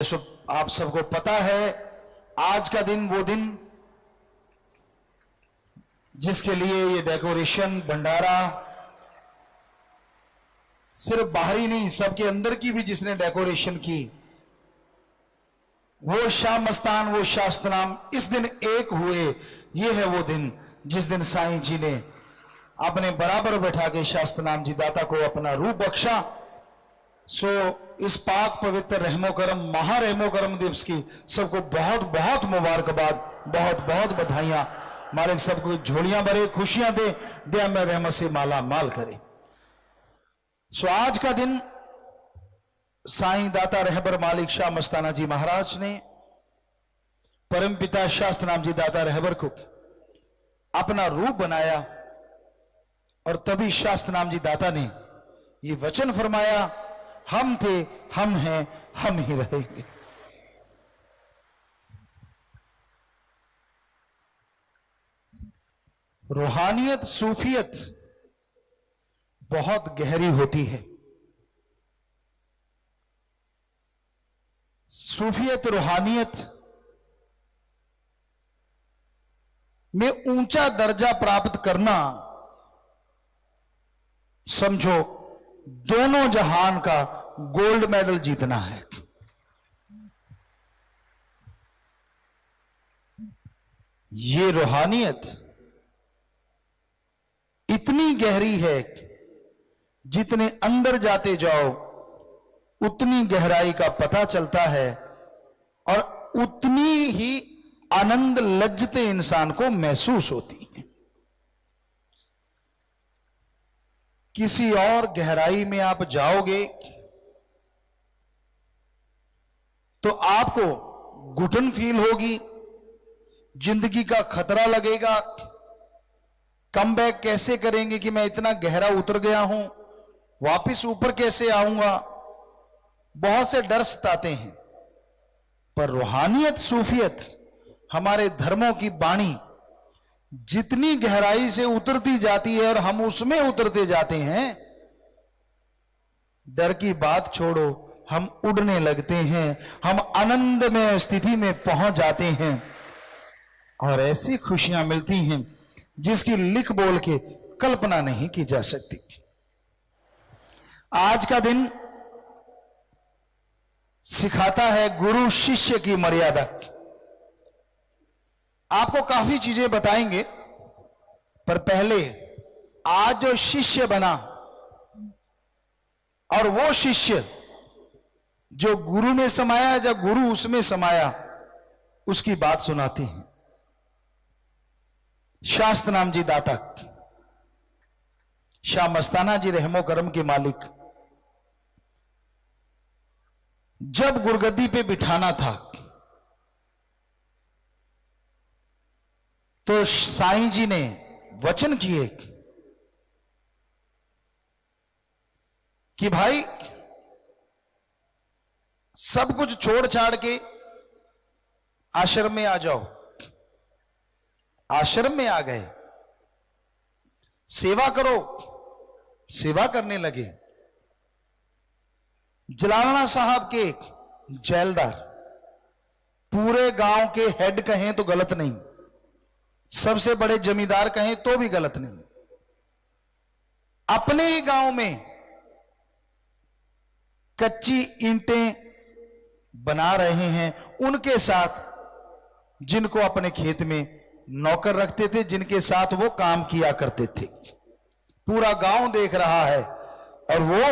आप सबको पता है आज का दिन वो दिन जिसके लिए ये डेकोरेशन भंडारा सिर्फ बाहरी नहीं सबके अंदर की भी जिसने डेकोरेशन की वो शाह मस्तान वो शास्त्रनाम इस दिन एक हुए। ये है वो दिन जिस दिन साईं जी ने अपने बराबर बैठा के शास्त्रनाम जी दाता को अपना रूप बख्शा। सो इस पाक पवित्र रहमो करम महा रहमो करम दिवस की सबको बहुत बहुत मुबारकबाद, बहुत बहुत बधाइयां। मालिक सबको झोलियां भरे, खुशियां दे, दया में रहमत से माला माल करे। सो आज का दिन साईं दाता रहबर मालिक शाह मस्ताना जी महाराज ने परम पिता शास्त्रनाम जी दाता रहबर को अपना रूप बनाया और तभी शास्त्रनाम जी दाता ने ये वचन फरमाया, हम थे, हम हैं, हम ही रहेंगे। रूहानियत सूफियत बहुत गहरी होती है। सूफियत रूहानियत में ऊंचा दर्जा प्राप्त करना समझो दोनों जहान का गोल्ड मेडल जीतना है। ये रूहानियत इतनी गहरी है जितने अंदर जाते जाओ उतनी गहराई का पता चलता है और उतनी ही आनंद लज्जते इंसान को महसूस होती है। किसी और गहराई में आप जाओगे तो आपको घुटन फील होगी, जिंदगी का खतरा लगेगा। कम बैक कैसे करेंगे कि मैं इतना गहरा उतर गया हूं, वापिस ऊपर कैसे आऊंगा, बहुत से डर सताते हैं। पर रूहानियत सूफियत हमारे धर्मों की बाणी जितनी गहराई से उतरती जाती है और हम उसमें उतरते जाते हैं, डर की बात छोड़ो, हम उड़ने लगते हैं, हम आनंद में स्थिति में पहुंच जाते हैं और ऐसी खुशियां मिलती हैं जिसकी लिख बोल के कल्पना नहीं की जा सकती। आज का दिन सिखाता है गुरु शिष्य की मर्यादा। आपको काफी चीजें बताएंगे, पर पहले आज जो शिष्य बना और वो शिष्य जो गुरु में समाया, जब गुरु उसमें समाया, उसकी बात सुनाते हैं। शास्त्रनाम जी दाता शाह मस्ताना जी रहमो करम के मालिक जब गुरगद्दी पे बिठाना था तो साईं जी ने वचन किए कि भाई सब कुछ छोड़ छाड़ के आश्रम में आ जाओ। आश्रम में आ गए, सेवा करो। सेवा करने लगे। जलालना साहब के जेलदार, पूरे गांव के हेड कहें तो गलत नहीं, सबसे बड़े जमींदार कहें तो भी गलत नहीं, अपने ही गांव में कच्ची ईंटें बना रहे हैं, उनके साथ जिनको अपने खेत में नौकर रखते थे, जिनके साथ वो काम किया करते थे। पूरा गांव देख रहा है और वो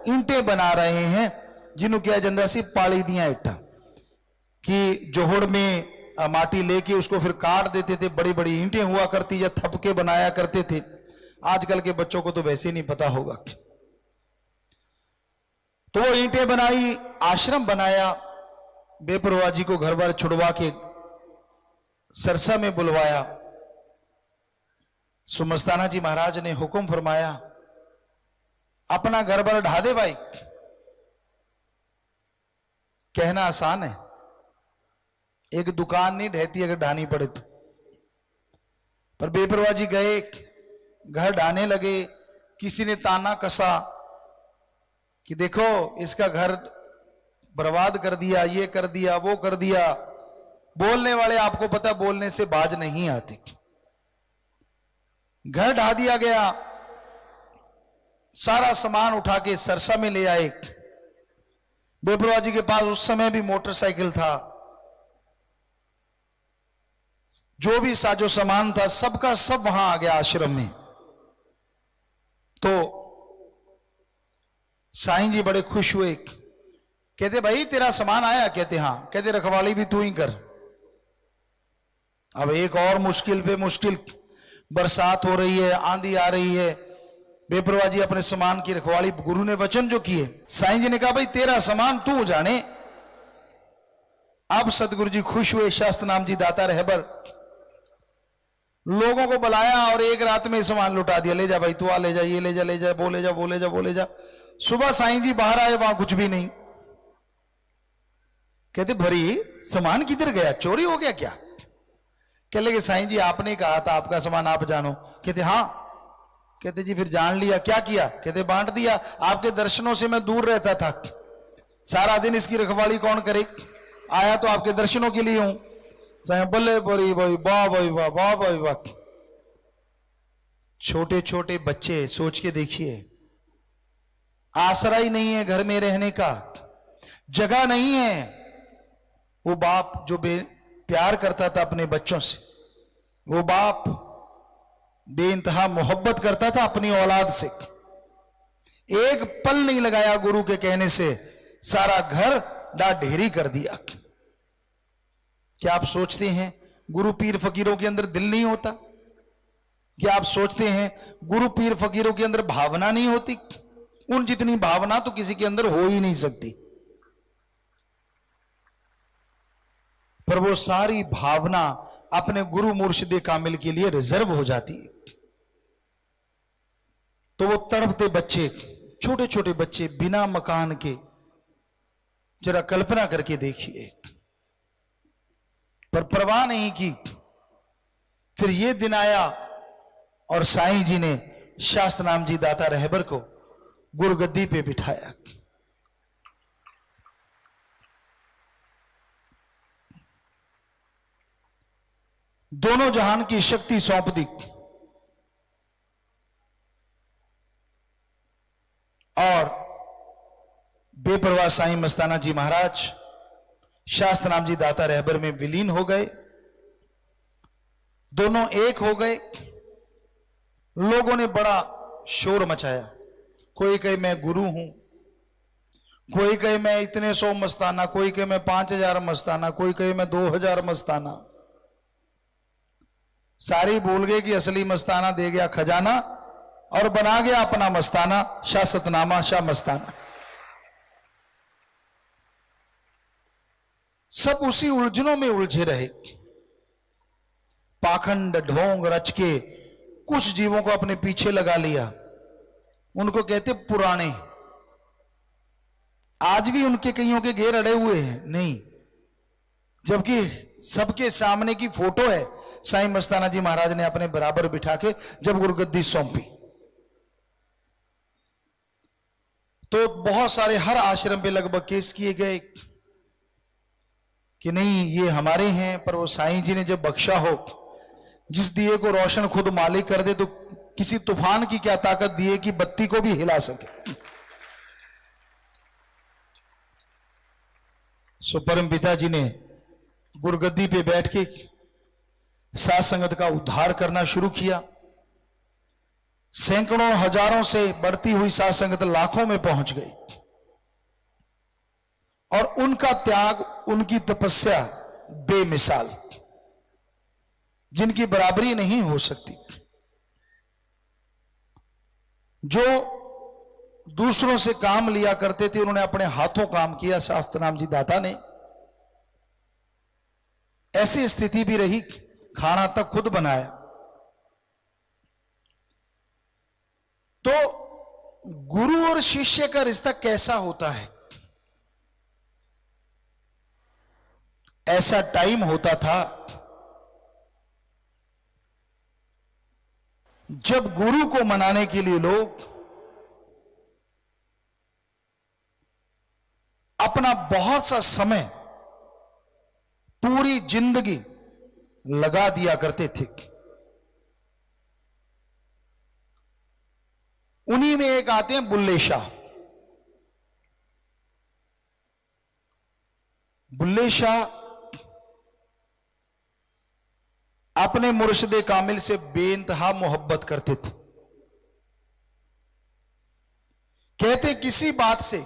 ईंटें बना रहे हैं जिन्हों क्या जंदा सी पाली दिया इट्टा कि जोहड़ में माटी लेके उसको फिर काट देते थे। बड़ी बड़ी ईंटें हुआ करती या थपके बनाया करते थे। आजकल के बच्चों को तो वैसे नहीं पता होगा। तो वो ईंटें बनाई, आश्रम बनाया, बेपरवाह जी को घर बार छुड़वा के सरसा में बुलवाया। सुमस्ताना जी महाराज ने हुक्म फरमाया, अपना घर बार ढा दे भाई। कहना आसान है, एक दुकान नहीं ढहती अगर ढानी पड़े तो। पर बेपरवाह जी गए, घर ढाने लगे। किसी ने ताना कसा कि देखो इसका घर बर्बाद कर दिया, ये कर दिया, वो कर दिया। बोलने वाले आपको पता बोलने से बाज नहीं आते। घर ढा दिया गया, सारा सामान उठा के सरसा में ले आए। बेपरवाह जी के पास उस समय भी मोटरसाइकिल था, जो भी साजो सामान था सबका सब वहां आ गया आश्रम में। तो साईं जी बड़े खुश हुए, कहते भाई तेरा सामान आया? कहते हां। कहते रखवाली भी तू ही कर। अब एक और मुश्किल पे मुश्किल, बरसात हो रही है, आंधी आ रही है, बेपरवाह जी अपने सामान की रखवाली, गुरु ने वचन जो किए। साईं जी ने कहा भाई तेरा सामान तू जाने। अब सतगुरु जी खुश हुए, शास्त्र नाम जी दाता रहबर, लोगों को बुलाया और एक रात में सामान लुटा दिया। ले जा भाई तू, आ ले जा, ये ले जा, ले जा, वो ले जा, वो ले जा, वो ले जा। सुबह साईं जी बाहर आए, वहां कुछ भी नहीं। कहते भरी सामान किधर गया, चोरी हो गया क्या? कह लगे साईं जी आपने कहा था आपका सामान आप जानो। कहते हां। कहते जी फिर जान लिया, क्या किया? कहते बांट दिया। आपके दर्शनों से मैं दूर रहता था, सारा दिन इसकी रखवाली कौन करे, आया तो आपके दर्शनों के लिए हूं। साईं बल्ले बड़ी भाई, वाह भाई वाह, वाह भाई वाह। छोटे छोटे बच्चे, सोच के देखिए, आसरा ही नहीं है घर में रहने का, जगह नहीं है। वो बाप जो प्यार करता था अपने बच्चों से, वो बाप बेइंतहा मोहब्बत करता था अपनी औलाद से, एक पल नहीं लगाया गुरु के कहने से, सारा घर डाट ढेरी कर दिया। क्या आप सोचते हैं गुरु पीर फकीरों के अंदर दिल नहीं होता? क्या आप सोचते हैं गुरु पीर फकीरों के अंदर भावना नहीं होती? उन जितनी भावना तो किसी के अंदर हो ही नहीं सकती। पर वो सारी भावना अपने गुरु मुर्शिदे कामिल के लिए रिजर्व हो जाती है। तो वो तड़पते बच्चे, छोटे छोटे बच्चे बिना मकान के, जरा कल्पना करके देखिए, पर परवाह नहीं की। फिर ये दिन आया और साईं जी ने शास्त्र नाम जी दाता रहबर को गुरुगद्दी पे बिठाया। दोनों जहान की शक्ति सौंप दी और बेपरवाह साईं मस्ताना जी महाराज शास्त्र नाम जी दाता रहबर में विलीन हो गए। दोनों एक हो गए। लोगों ने बड़ा शोर मचाया, कोई कहे मैं गुरु हूं, कोई कहे मैं इतने 100 मस्ताना, कोई कहे मैं 5000 मस्ताना, कोई कहे मैं 2000 मस्ताना। सारी भूल गए कि असली मस्ताना दे गया खजाना और बना गया अपना मस्ताना, शाह सतनामा शाह मस्ताना। सब उसी उलझनों में उलझे रहे। पाखंड ढोंग रच के कुछ जीवों को अपने पीछे लगा लिया, उनको कहते पुराने। आज भी उनके कईयों के घेर अड़े हुए हैं नहीं, जबकि सबके सामने की फोटो है साईं मस्ताना जी महाराज ने अपने बराबर बिठा के जब गुरुगद्दी सौंपी। तो बहुत सारे हर आश्रम पे लगभग केस किए गए कि नहीं ये हमारे हैं, पर वो साईं जी ने जब बख्शा हो, जिस दिए को रोशन खुद मालिक कर दे, तो किसी तूफान की क्या ताकत दिए कि बत्ती को भी हिला सके। सो परम पिता जी ने गुरुगद्दी पे बैठ के साध संगत का उद्धार करना शुरू किया। सैकड़ों हजारों से बढ़ती हुई साध संगत लाखों में पहुंच गई और उनका त्याग, उनकी तपस्या बेमिसाल, जिनकी बराबरी नहीं हो सकती। जो दूसरों से काम लिया करते थे, उन्होंने अपने हाथों काम किया शास्त्र नाम जी दाता ने। ऐसी स्थिति भी रही, खाना तक खुद बनाया। तो गुरु और शिष्य का रिश्ता कैसा होता है? ऐसा टाइम होता था जब गुरु को मनाने के लिए लोग अपना अपना बहुत सा समय, पूरी जिंदगी लगा दिया करते थे। उन्हीं में एक आते हैं बुल्ले शाह। बुल्ले शाह अपने मुर्शिद कामिल से बेइंतहा मोहब्बत करते थे। कहते किसी बात से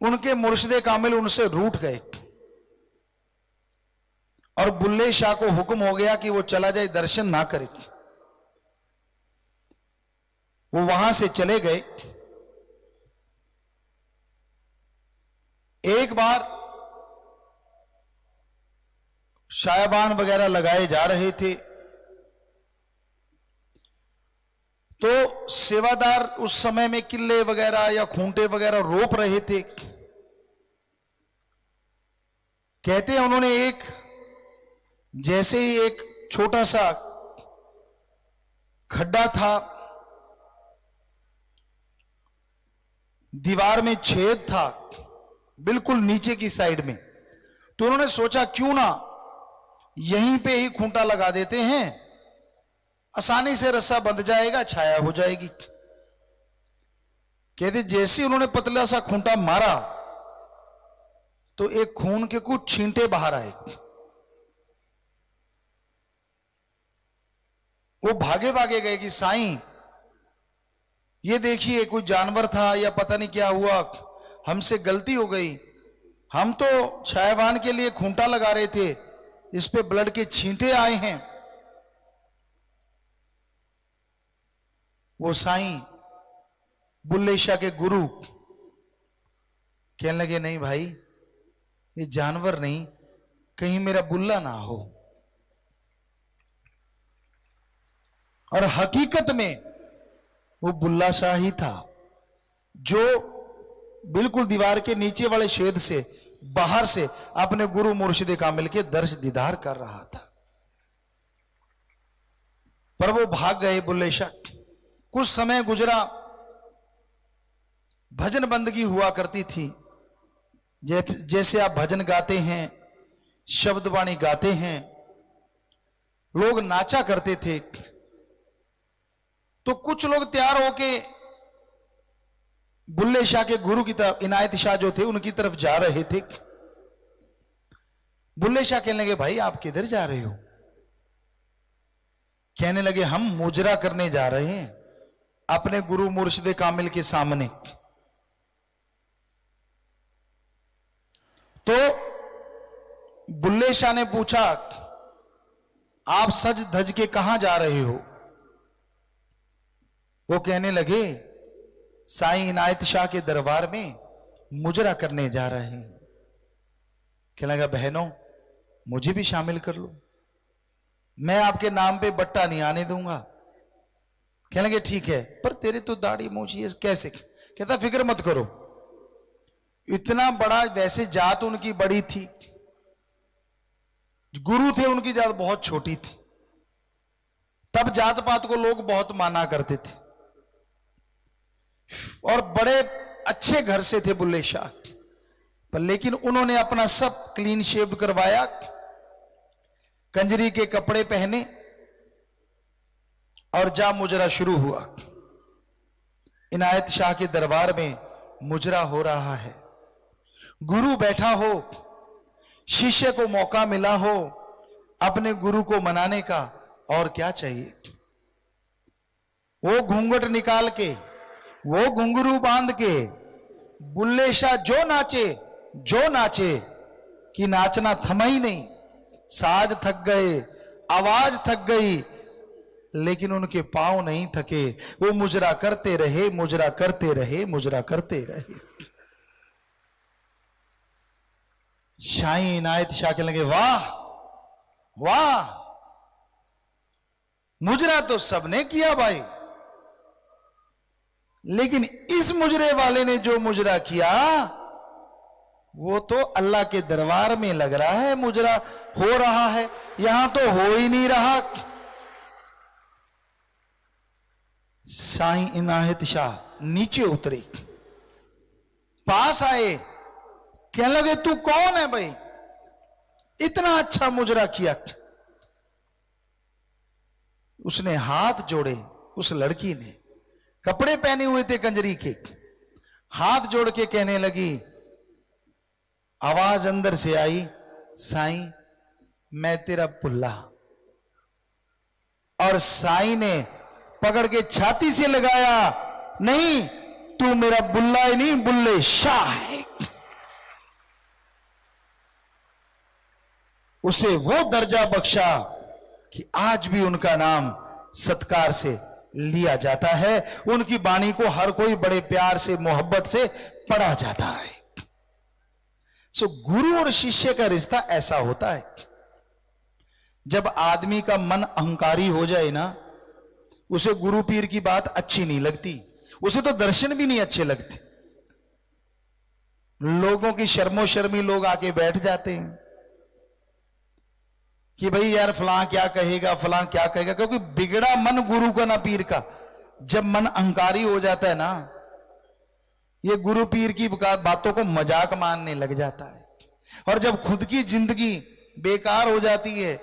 उनके मुर्शिद कामिल उनसे रूठ गए और बुल्ले शाह को हुक्म हो गया कि वो चला जाए, दर्शन ना करे। वो वहां से चले गए। एक बार शायबान वगैरह लगाए जा रहे थे तो सेवादार उस समय में किले वगैरह या खूंटे वगैरह रोप रहे थे। कहते हैं उन्होंने जैसे ही एक छोटा सा खड्डा था, दीवार में छेद था बिल्कुल नीचे की साइड में, तो उन्होंने सोचा क्यों ना यहीं पे ही खूंटा लगा देते हैं, आसानी से रस्सा बंध जाएगा, छाया हो जाएगी। कहते जैसे ही उन्होंने पतला सा खूंटा मारा तो एक खून के कुछ छींटे बाहर आए। वो भागे भागे गए कि साईं ये देखिए कोई जानवर था या पता नहीं क्या हुआ, हमसे गलती हो गई, हम तो छायावान के लिए खूंटा लगा रहे थे, इस पे ब्लड के छींटे आए हैं। वो साईं बुल्ले शाह के गुरु कहने लगे नहीं भाई, ये जानवर नहीं, कहीं मेरा बुल्ला ना हो। और हकीकत में वो बुल्ला शाह ही था जो बिल्कुल दीवार के नीचे वाले छेद से बाहर से अपने गुरु मुर्शिद कामिल के दर्श दीदार कर रहा था। पर वो भाग गए बुल्ले शाह। कुछ समय गुजरा, भजन बंदगी हुआ करती थी। जैसे आप भजन गाते हैं, शब्द वाणी गाते हैं, लोग नाचा करते थे, तो कुछ लोग तैयार होके बुल्ले शाह के गुरु की तरफ, इनायत शाह जो थे उनकी तरफ जा रहे थे। बुल्ले शाह कहने लगे भाई आप किधर जा रहे हो? कहने लगे हम मुजरा करने जा रहे हैं अपने गुरु मुर्शिद कामिल के सामने। तो बुल्ले शाह ने पूछा आप सज धज के कहां जा रहे हो? वो कहने लगे साईं इनायत शाह के दरबार में मुजरा करने जा रहे हैं। कहने लगा बहनों मुझे भी शामिल कर लो, मैं आपके नाम पे बट्टा नहीं आने दूंगा। कहने लगे ठीक है, पर तेरे तो दाढ़ी मूंछ ये कैसे? कहता फिक्र मत करो, इतना बड़ा, वैसे जात उनकी बड़ी थी, गुरु थे उनकी जात बहुत छोटी थी, तब जात पात को लोग बहुत माना करते थे, और बड़े अच्छे घर से थे बुल्ले शाह। पर लेकिन उन्होंने अपना सब क्लीन शेव करवाया, कंजरी के कपड़े पहने और जा मुजरा शुरू हुआ। इनायत शाह के दरबार में मुजरा हो रहा है, गुरु बैठा हो, शिष्य को मौका मिला हो अपने गुरु को मनाने का, और क्या चाहिए। वो घूंघट निकाल के, वो घुंघरू बांध के बुल्ले शाह जो नाचे कि नाचना थमा ही नहीं। साज थक गए, आवाज थक गई, लेकिन उनके पांव नहीं थके। वो मुजरा करते रहे, मुजरा करते रहे, मुजरा करते रहे। शाही इनायत शाह के लगे वाह वाह, मुजरा तो सबने किया भाई, लेकिन इस मुजरे वाले ने जो मुजरा किया वो तो अल्लाह के दरबार में लग रहा है मुजरा हो रहा है, यहां तो हो ही नहीं रहा। शाही इनायत शाह नीचे उतरे, पास आए, कहने लगे तू कौन है भाई, इतना अच्छा मुजरा किया। उसने हाथ जोड़े, उस लड़की ने, कपड़े पहने हुए थे कंजरी के, हाथ जोड़ के कहने लगी, आवाज अंदर से आई, साईं मैं तेरा पुल्ला। और साईं ने पकड़ के छाती से लगाया, नहीं तू मेरा बुल्ला ही नहीं, बुल्ले शाह है। उसे वो दर्जा बख्शा कि आज भी उनका नाम सत्कार से लिया जाता है, उनकी वाणी को हर कोई बड़े प्यार से, मोहब्बत से पढ़ा जाता है। सो गुरु और शिष्य का रिश्ता ऐसा होता है। जब आदमी का मन अहंकारी हो जाए ना, उसे गुरु पीर की बात अच्छी नहीं लगती, उसे तो दर्शन भी नहीं अच्छे लगते। लोगों की शर्मो शर्मी लोग आके बैठ जाते हैं कि भाई यार फलां क्या कहेगा, फलां क्या कहेगा, क्योंकि बिगड़ा मन गुरु का ना पीर का। जब मन अहंकारी हो जाता है ना, ये गुरु पीर की बातों को मजाक मानने लग जाता है। और जब खुद की जिंदगी बेकार हो जाती है,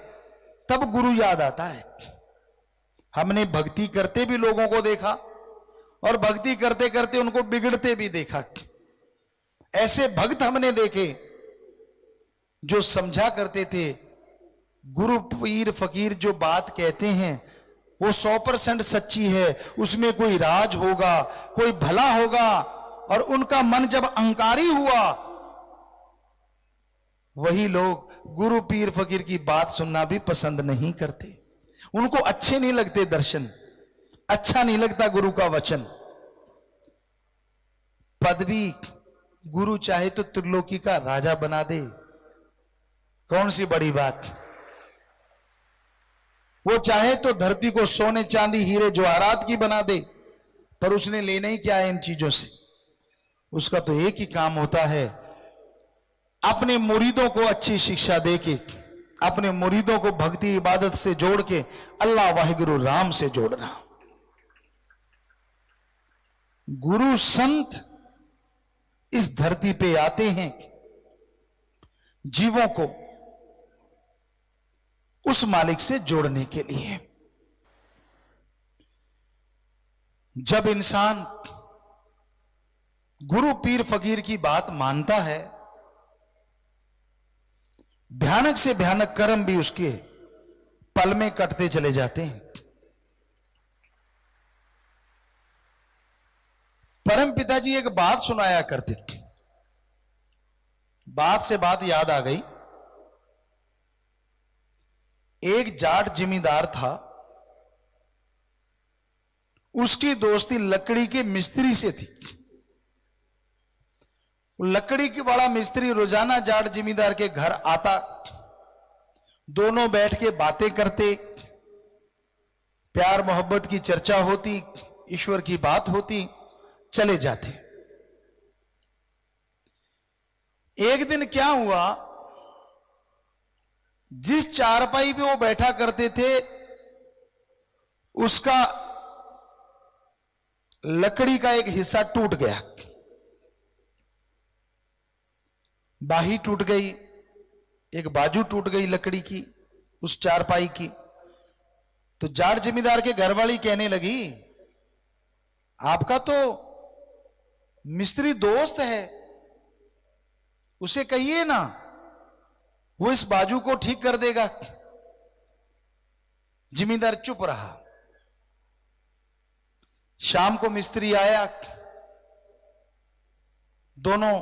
तब गुरु याद आता है। हमने भक्ति करते भी लोगों को देखा और भक्ति करते करते उनको बिगड़ते भी देखा। ऐसे भक्त हमने देखे जो समझा करते थे गुरु पीर फकीर जो बात कहते हैं वो 100% सच्ची है, उसमें कोई राज होगा, कोई भला होगा। और उनका मन जब अहंकारी हुआ, वही लोग गुरु पीर फकीर की बात सुनना भी पसंद नहीं करते। उनको अच्छे नहीं लगते दर्शन, अच्छा नहीं लगता गुरु का वचन। पदवी गुरु चाहे तो त्रिलोकी का राजा बना दे, कौन सी बड़ी बात। वो चाहे तो धरती को सोने चांदी हीरे जवाहरात की बना दे, पर उसने लेना ही क्या है इन चीजों से। उसका तो एक ही काम होता है, अपने मुरीदों को अच्छी शिक्षा देके, अपने मुरीदों को भक्ति इबादत से जोड़ के अल्लाह वाहिगुरु राम से जोड़ना। गुरु संत इस धरती पे आते हैं जीवों को उस मालिक से जोड़ने के लिए। जब इंसान गुरु पीर फकीर की बात मानता है, भयानक से भयानक कर्म भी उसके पल में कटते चले जाते हैं। परम पिताजी एक बात सुनाया करते, बात से बात याद आ गई। एक जाट जिमींदार था, उसकी दोस्ती लकड़ी के मिस्त्री से थी। लकड़ी के वाला मिस्त्री रोजाना जाट जिमींदार के घर आता, दोनों बैठ के बातें करते, प्यार मोहब्बत की चर्चा होती, ईश्वर की बात होती, चले जाते। एक दिन क्या हुआ, जिस चारपाई पे वो बैठा करते थे उसका लकड़ी का एक हिस्सा टूट गया, बाही टूट गई, एक बाजू टूट गई लकड़ी की उस चारपाई की। तो जाट जमींदार के घरवाली कहने लगी, आपका तो मिस्त्री दोस्त है, उसे कहिए ना, वो इस बाजू को ठीक कर देगा। जिमींदार चुप रहा। शाम को मिस्त्री आया, दोनों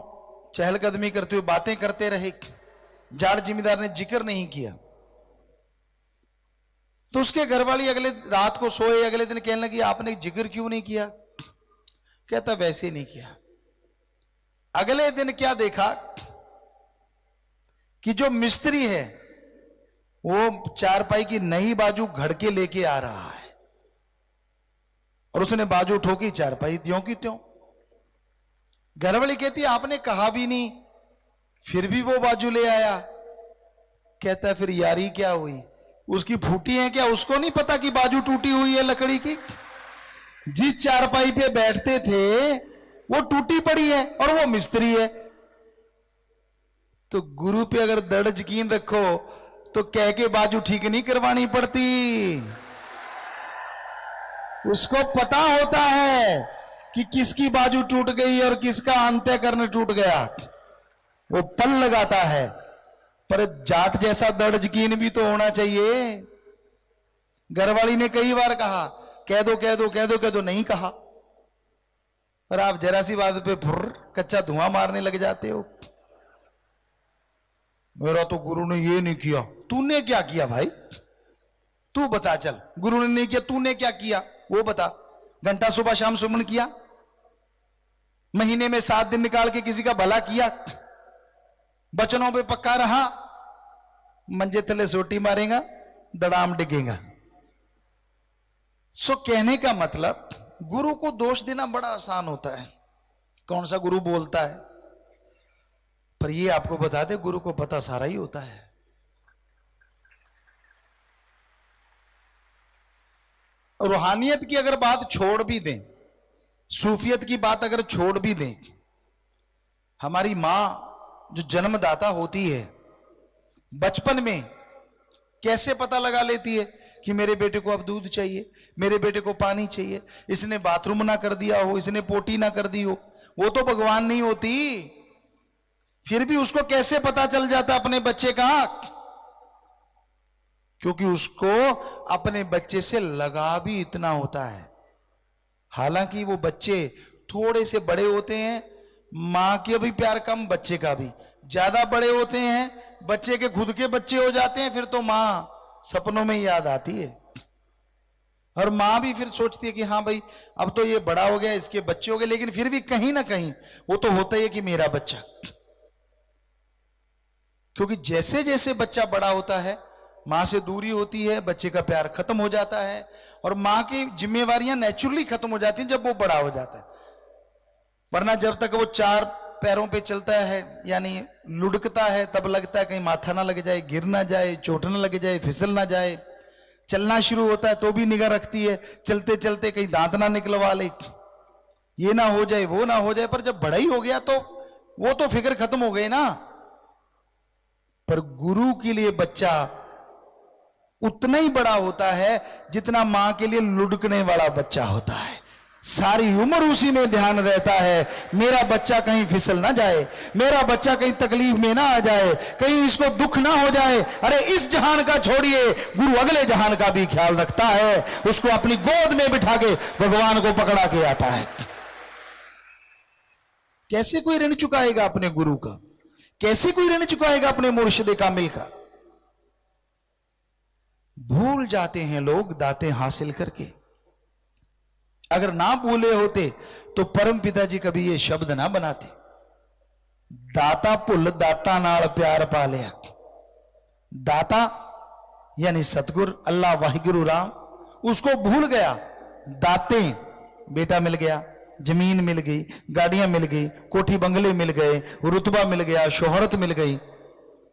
चहलकदमी करते हुए बातें करते रहे। जाट जिमींदार ने जिक्र नहीं किया। तो उसके घरवाली अगले रात को सोए, अगले दिन कहने लगी, आपने जिक्र क्यों नहीं किया? कहता वैसे ही नहीं किया। अगले दिन क्या देखा कि जो मिस्त्री है वो चारपाई की नई बाजू घड़ के लेके आ रहा है और उसने बाजू ठोकी, चारपाई त्यों की त्यों। घरवाली कहती आपने कहा भी नहीं, फिर भी वो बाजू ले आया। कहता फिर यारी क्या हुई, उसकी फूटी है क्या, उसको नहीं पता कि बाजू टूटी हुई है लकड़ी की। जिस चारपाई पे बैठते थे वो टूटी पड़ी है और वो मिस्त्री है। तो गुरु पे अगर दृढ़ यकीन रखो तो कह के बाजू ठीक नहीं करवानी पड़ती। उसको पता होता है कि किसकी बाजू टूट गई और किसका अंतःकरण टूट गया, वो पल लगाता है। पर जाट जैसा दृढ़ यकीन भी तो होना चाहिए। घरवाली ने कई बार कहा कह दो कह दो कह दो कह दो, नहीं कहा, और आप जरा सी बात पे फुर कच्चा धुआं मारने लग जाते हो। मेरा तो गुरु ने ये नहीं किया। तूने क्या किया भाई, तू बता। चल, गुरु ने नहीं किया, तूने क्या किया वो बता। घंटा सुबह शाम सुमन किया, महीने में 7 दिन निकाल के किसी का भला किया, बचनों पे पक्का रहा, मंजे तले सोटी मारेगा, दड़ाम डिगेगा। सो कहने का मतलब, गुरु को दोष देना बड़ा आसान होता है। कौन सा गुरु बोलता है, पर ये आपको बता दे गुरु को पता सारा ही होता है। रूहानियत की अगर बात छोड़ भी दें, सूफियत की बात अगर छोड़ भी दें, हमारी मां जो जन्मदाता होती है, बचपन में कैसे पता लगा लेती है कि मेरे बेटे को अब दूध चाहिए, मेरे बेटे को पानी चाहिए, इसने बाथरूम ना कर दिया हो, इसने पोटी ना कर दी हो। वो तो भगवान नहीं होती, फिर भी उसको कैसे पता चल जाता अपने बच्चे का? क्योंकि उसको अपने बच्चे से लगाव भी इतना होता है। हालांकि वो बच्चे थोड़े से बड़े होते हैं, मां के भी प्यार कम, बच्चे का भी ज्यादा बड़े होते हैं, बच्चे के खुद के बच्चे हो जाते हैं, फिर तो मां सपनों में याद आती है। और मां भी फिर सोचती है कि हाँ भाई अब तो ये बड़ा हो गया, इसके बच्चे हो गए, लेकिन फिर भी कहीं ना कहीं वो तो होता ही है कि मेरा बच्चा। क्योंकि जैसे जैसे बच्चा बड़ा होता है, मां से दूरी होती है, बच्चे का प्यार खत्म हो जाता है, और मां की जिम्मेवारियां नेचुरली खत्म हो जाती हैं जब वो बड़ा हो जाता है। वरना जब तक वो 4 पैरों पे चलता है, यानी लुढ़कता है, तब लगता है कहीं माथा ना लग जाए, गिर ना जाए, चोट ना लग जाए, फिसल ना जाए। चलना शुरू होता है तो भी निगाह रखती है, चलते चलते कहीं दांत ना निकलवा ले, ये ना हो जाए, वो ना हो जाए। पर जब बड़ा ही हो गया तो वो तो फिक्र खत्म हो गई ना। पर गुरु के लिए बच्चा उतना ही बड़ा होता है जितना मां के लिए लुढ़कने वाला बच्चा होता है। सारी उम्र उसी में ध्यान रहता है, मेरा बच्चा कहीं फिसल ना जाए, मेरा बच्चा कहीं तकलीफ में ना आ जाए, कहीं इसको दुख ना हो जाए। अरे इस जहान का छोड़िए, गुरु अगले जहान का भी ख्याल रखता है। उसको अपनी गोद में बिठा के भगवान को पकड़ा के आता है। कैसे कोई ऋण चुकाएगा अपने गुरु का? कैसे कोई ऋण चुकाएगा अपने मुर्शिद कामिल का? भूल जाते हैं लोग दाते हासिल करके। अगर ना भूले होते तो परम पिता जी कभी ये शब्द ना बनाते, दाता भुल दाता नाल प्यार पा लिया। दाता यानी सतगुर अल्लाह वाहिगुरु राम, उसको भूल गया। दाते, बेटा मिल गया, जमीन मिल गई, गाड़ियां मिल गई, कोठी बंगले मिल गए, रुतबा मिल गया, शोहरत मिल गई,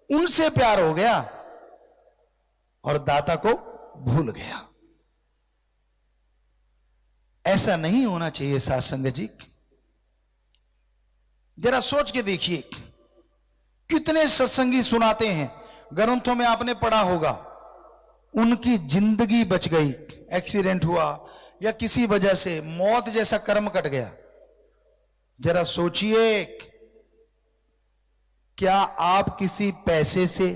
उनसे प्यार हो गया और दाता को भूल गया। ऐसा नहीं होना चाहिए साथ संगत जी। जरा सोच के देखिए, कितने सत्संगी सुनाते हैं, ग्रंथों में आपने पढ़ा होगा, उनकी जिंदगी बच गई, एक्सीडेंट हुआ या किसी वजह से मौत जैसा कर्म कट गया। जरा सोचिए, क्या आप किसी पैसे से,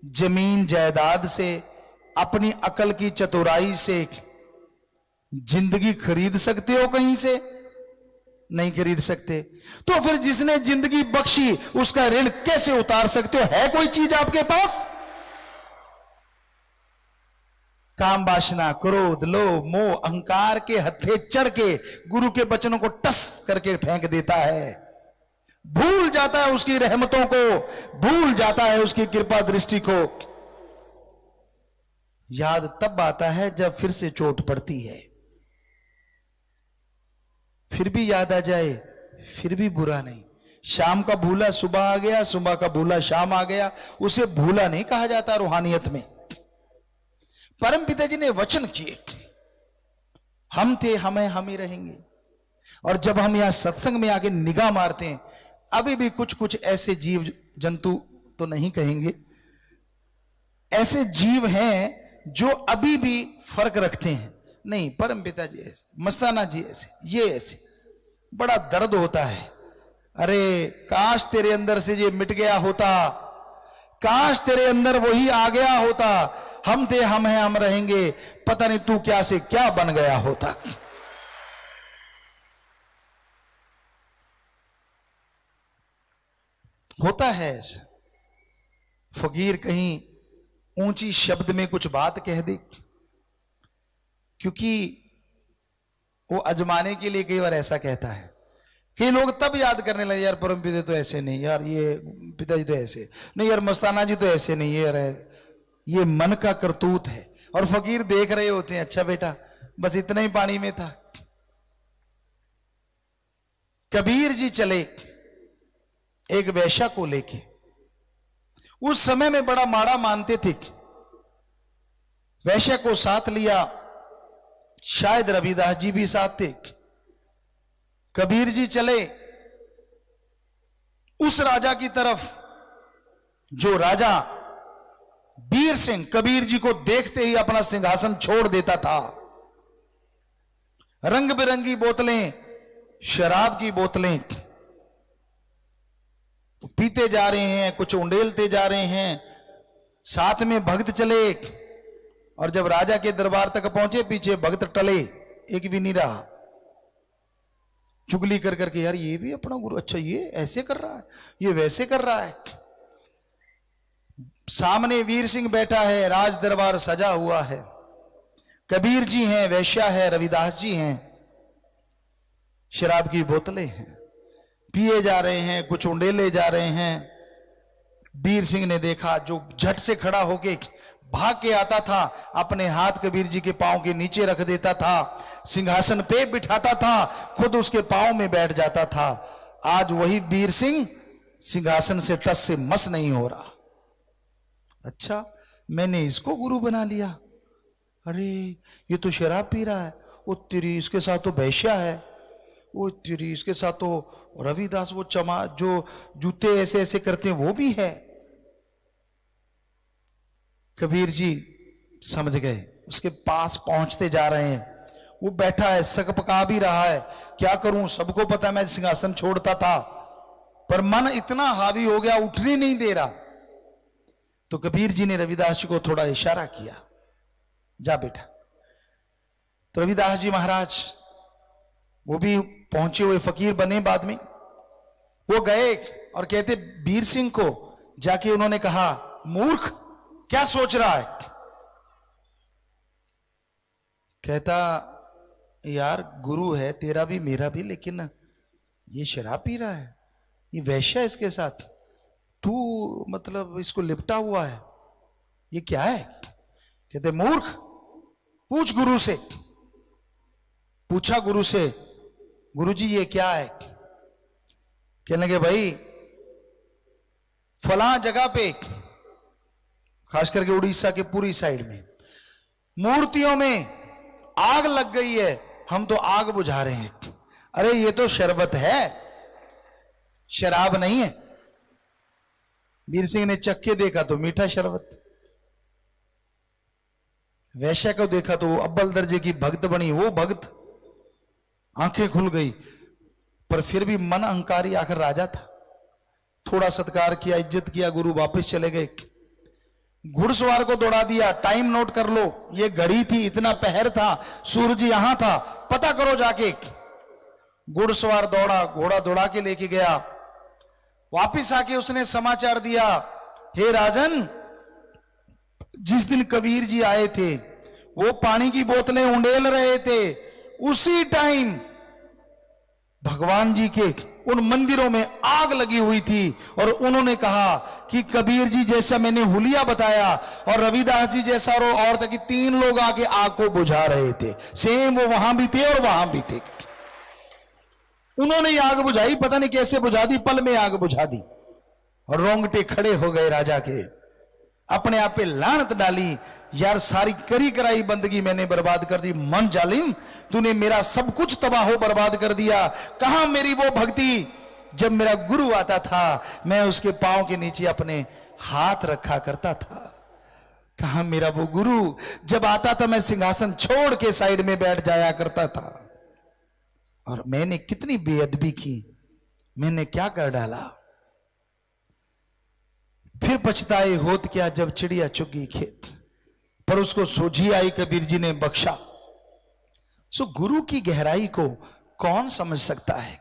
जमीन जायदाद से, अपनी अकल की चतुराई से जिंदगी खरीद सकते हो? कहीं से नहीं खरीद सकते। तो फिर जिसने जिंदगी बख्शी उसका ऋण कैसे उतार सकते हो? है कोई चीज आपके पास? काम, वासना, क्रोध, लोभ, मोह, अहंकार के हत्थे चढ़ के गुरु के वचनों को टस करके फेंक देता है। भूल जाता है उसकी रहमतों को, भूल जाता है उसकी कृपा दृष्टि को। याद तब आता है जब फिर से चोट पड़ती है। फिर भी याद आ जाए, फिर भी बुरा नहीं। शाम का भूला सुबह आ गया, सुबह का भूला शाम आ गया, उसे भूला नहीं कहा जाता रूहानियत में। परम पिता जी ने वचन किए, हम थे हमें हम ही रहेंगे, और जब हम यहां सत्संग में आके निगाह मारते हैं, अभी भी कुछ कुछ ऐसे जीव जंतु तो नहीं कहेंगे, ऐसे जीव हैं जो अभी भी फर्क रखते हैं, नहीं परम पिता जी ऐसे, मस्ताना जी ऐसे, ये ऐसे। बड़ा दर्द होता है। अरे काश तेरे अंदर से ये मिट गया होता, काश तेरे अंदर वही आ गया होता। हम थे, हम हैं, हम रहेंगे, पता नहीं तू क्या से क्या बन गया होता। होता है ऐसा। फकीर कहीं ऊंची शब्द में कुछ बात कह दे, क्योंकि वो अजमाने के लिए कई बार ऐसा कहता है। कई लोग तब याद करने लगे, यार परम पिता तो ऐसे नहीं, यार ये पिताजी तो ऐसे नहीं, यार मस्ताना जी तो ऐसे नहीं, यार ये मन का करतूत है। और फकीर देख रहे होते हैं, अच्छा बेटा बस इतना ही पानी में था। कबीर जी चले एक वैश्या को लेके, उस समय में बड़ा माड़ा मानते थे। वैश्या को साथ लिया, शायद रविदास जी भी साथ थे। कबीर जी चले उस राजा की तरफ जो राजा बीर सिंह कबीर जी को देखते ही अपना सिंहासन छोड़ देता था। रंग बिरंगी बोतलें, शराब की बोतलें पीते जा रहे हैं, कुछ उंडेलते जा रहे हैं, साथ में भक्त चले। और जब राजा के दरबार तक पहुंचे, पीछे भक्त टले, एक भी नहीं रहा। चुगली कर करके, यार ये भी अपना गुरु, अच्छा ये ऐसे कर रहा है, ये वैसे कर रहा है। सामने वीर सिंह बैठा है, राज दरबार सजा हुआ है, कबीर जी हैं, वैश्या है, रविदास जी हैं, शराब की बोतलें हैं, पिए जा रहे हैं, कुछ उंडेले जा रहे हैं। वीर सिंह ने देखा, जो झट से खड़ा होके भाग के आता था, अपने हाथ कबीर जी के पांव के नीचे रख देता था, सिंहासन पे बिठाता था, खुद उसके पांव में बैठ जाता था। आज वही वीर सिंह सिंहासन से टस से मस नहीं हो रहा। अच्छा मैंने इसको गुरु बना लिया, अरे ये तो शराब पी रहा है, वो तेरी इसके साथ तो वैश्या है, वो तेरी इसके साथ तो रविदास, वो चमा जो जूते ऐसे ऐसे करते हैं वो भी है। कबीर जी समझ गए, उसके पास पहुंचते जा रहे हैं। वो बैठा है, सक पका भी रहा है, क्या करूं, सबको पता है मैं सिंहासन छोड़ता था, पर मन इतना हावी हो गया, उठने नहीं दे रहा। तो कबीर जी ने रविदास जी को थोड़ा इशारा किया, जा बेटा। तो रविदास जी महाराज वो भी पहुंचे हुए फकीर बने बाद में, वो गए और कहते वीर सिंह को जाके उन्होंने कहा, मूर्ख क्या सोच रहा है? कहता, यार गुरु है तेरा भी मेरा भी, लेकिन ये शराब पी रहा है, ये वैश्या इसके साथ, तू मतलब इसको लिपटा हुआ है, ये क्या है? कहते मूर्ख, पूछ गुरु से। पूछा गुरु से, गुरुजी ये क्या है? कहने लगे भाई फलां जगह पे, खास करके उड़ीसा के पूरी साइड में मूर्तियों में आग लग गई है, हम तो आग बुझा रहे हैं। अरे ये तो शरबत है, शराब नहीं है। वीर सिंह ने चख के देखा तो मीठा शरबत। वैश्या को देखा तो वो अव्वल दर्जे की भक्त बनी, वो भक्त, आंखें खुल गई, पर फिर भी मन अहंकारी, आखिर राजा था। थोड़ा सत्कार किया, इज्जत किया, गुरु वापस चले गए। घुड़सवार को दौड़ा दिया, टाइम नोट कर लो, ये घड़ी थी, इतना पहर था, सूरज यहां था, पता करो जाके। घुड़सवार दौड़ा, घोड़ा दौड़ा के लेके गया, वापिस आके उसने समाचार दिया, हे राजन, जिस दिन कबीर जी आए थे वो पानी की बोतलें उंडेल रहे थे, उसी टाइम भगवान जी के उन मंदिरों में आग लगी हुई थी, और उन्होंने कहा कि कबीर जी जैसा मैंने हुलिया बताया और रविदास जी जैसा और था कि 3 लोग आके आग को बुझा रहे थे, सेम वो वहां भी थे और वहां भी थे। उन्होंने आग बुझाई, पता नहीं कैसे बुझा दी, पल में आग बुझा दी, और रोंगटे खड़े हो गए राजा के। अपने आप पे लानत डाली, यार सारी करी कराई बंदगी मैंने बर्बाद कर दी, मन जालिम तूने मेरा सब कुछ तबाह बर्बाद कर दिया। कहां मेरी वो भक्ति, जब मेरा गुरु आता था मैं उसके पांव के नीचे अपने हाथ रखा करता था। कहां मेरा वो गुरु, जब आता था मैं सिंहासन छोड़ के साइड में बैठ जाया करता था। और मैंने कितनी बेअदबी की, मैंने क्या कर डाला। फिर पछताए होत क्या जब चिड़िया चुगी खेत, पर उसको सोझी आई कबीर जी ने बख्शा। सो गुरु की गहराई को कौन समझ सकता है।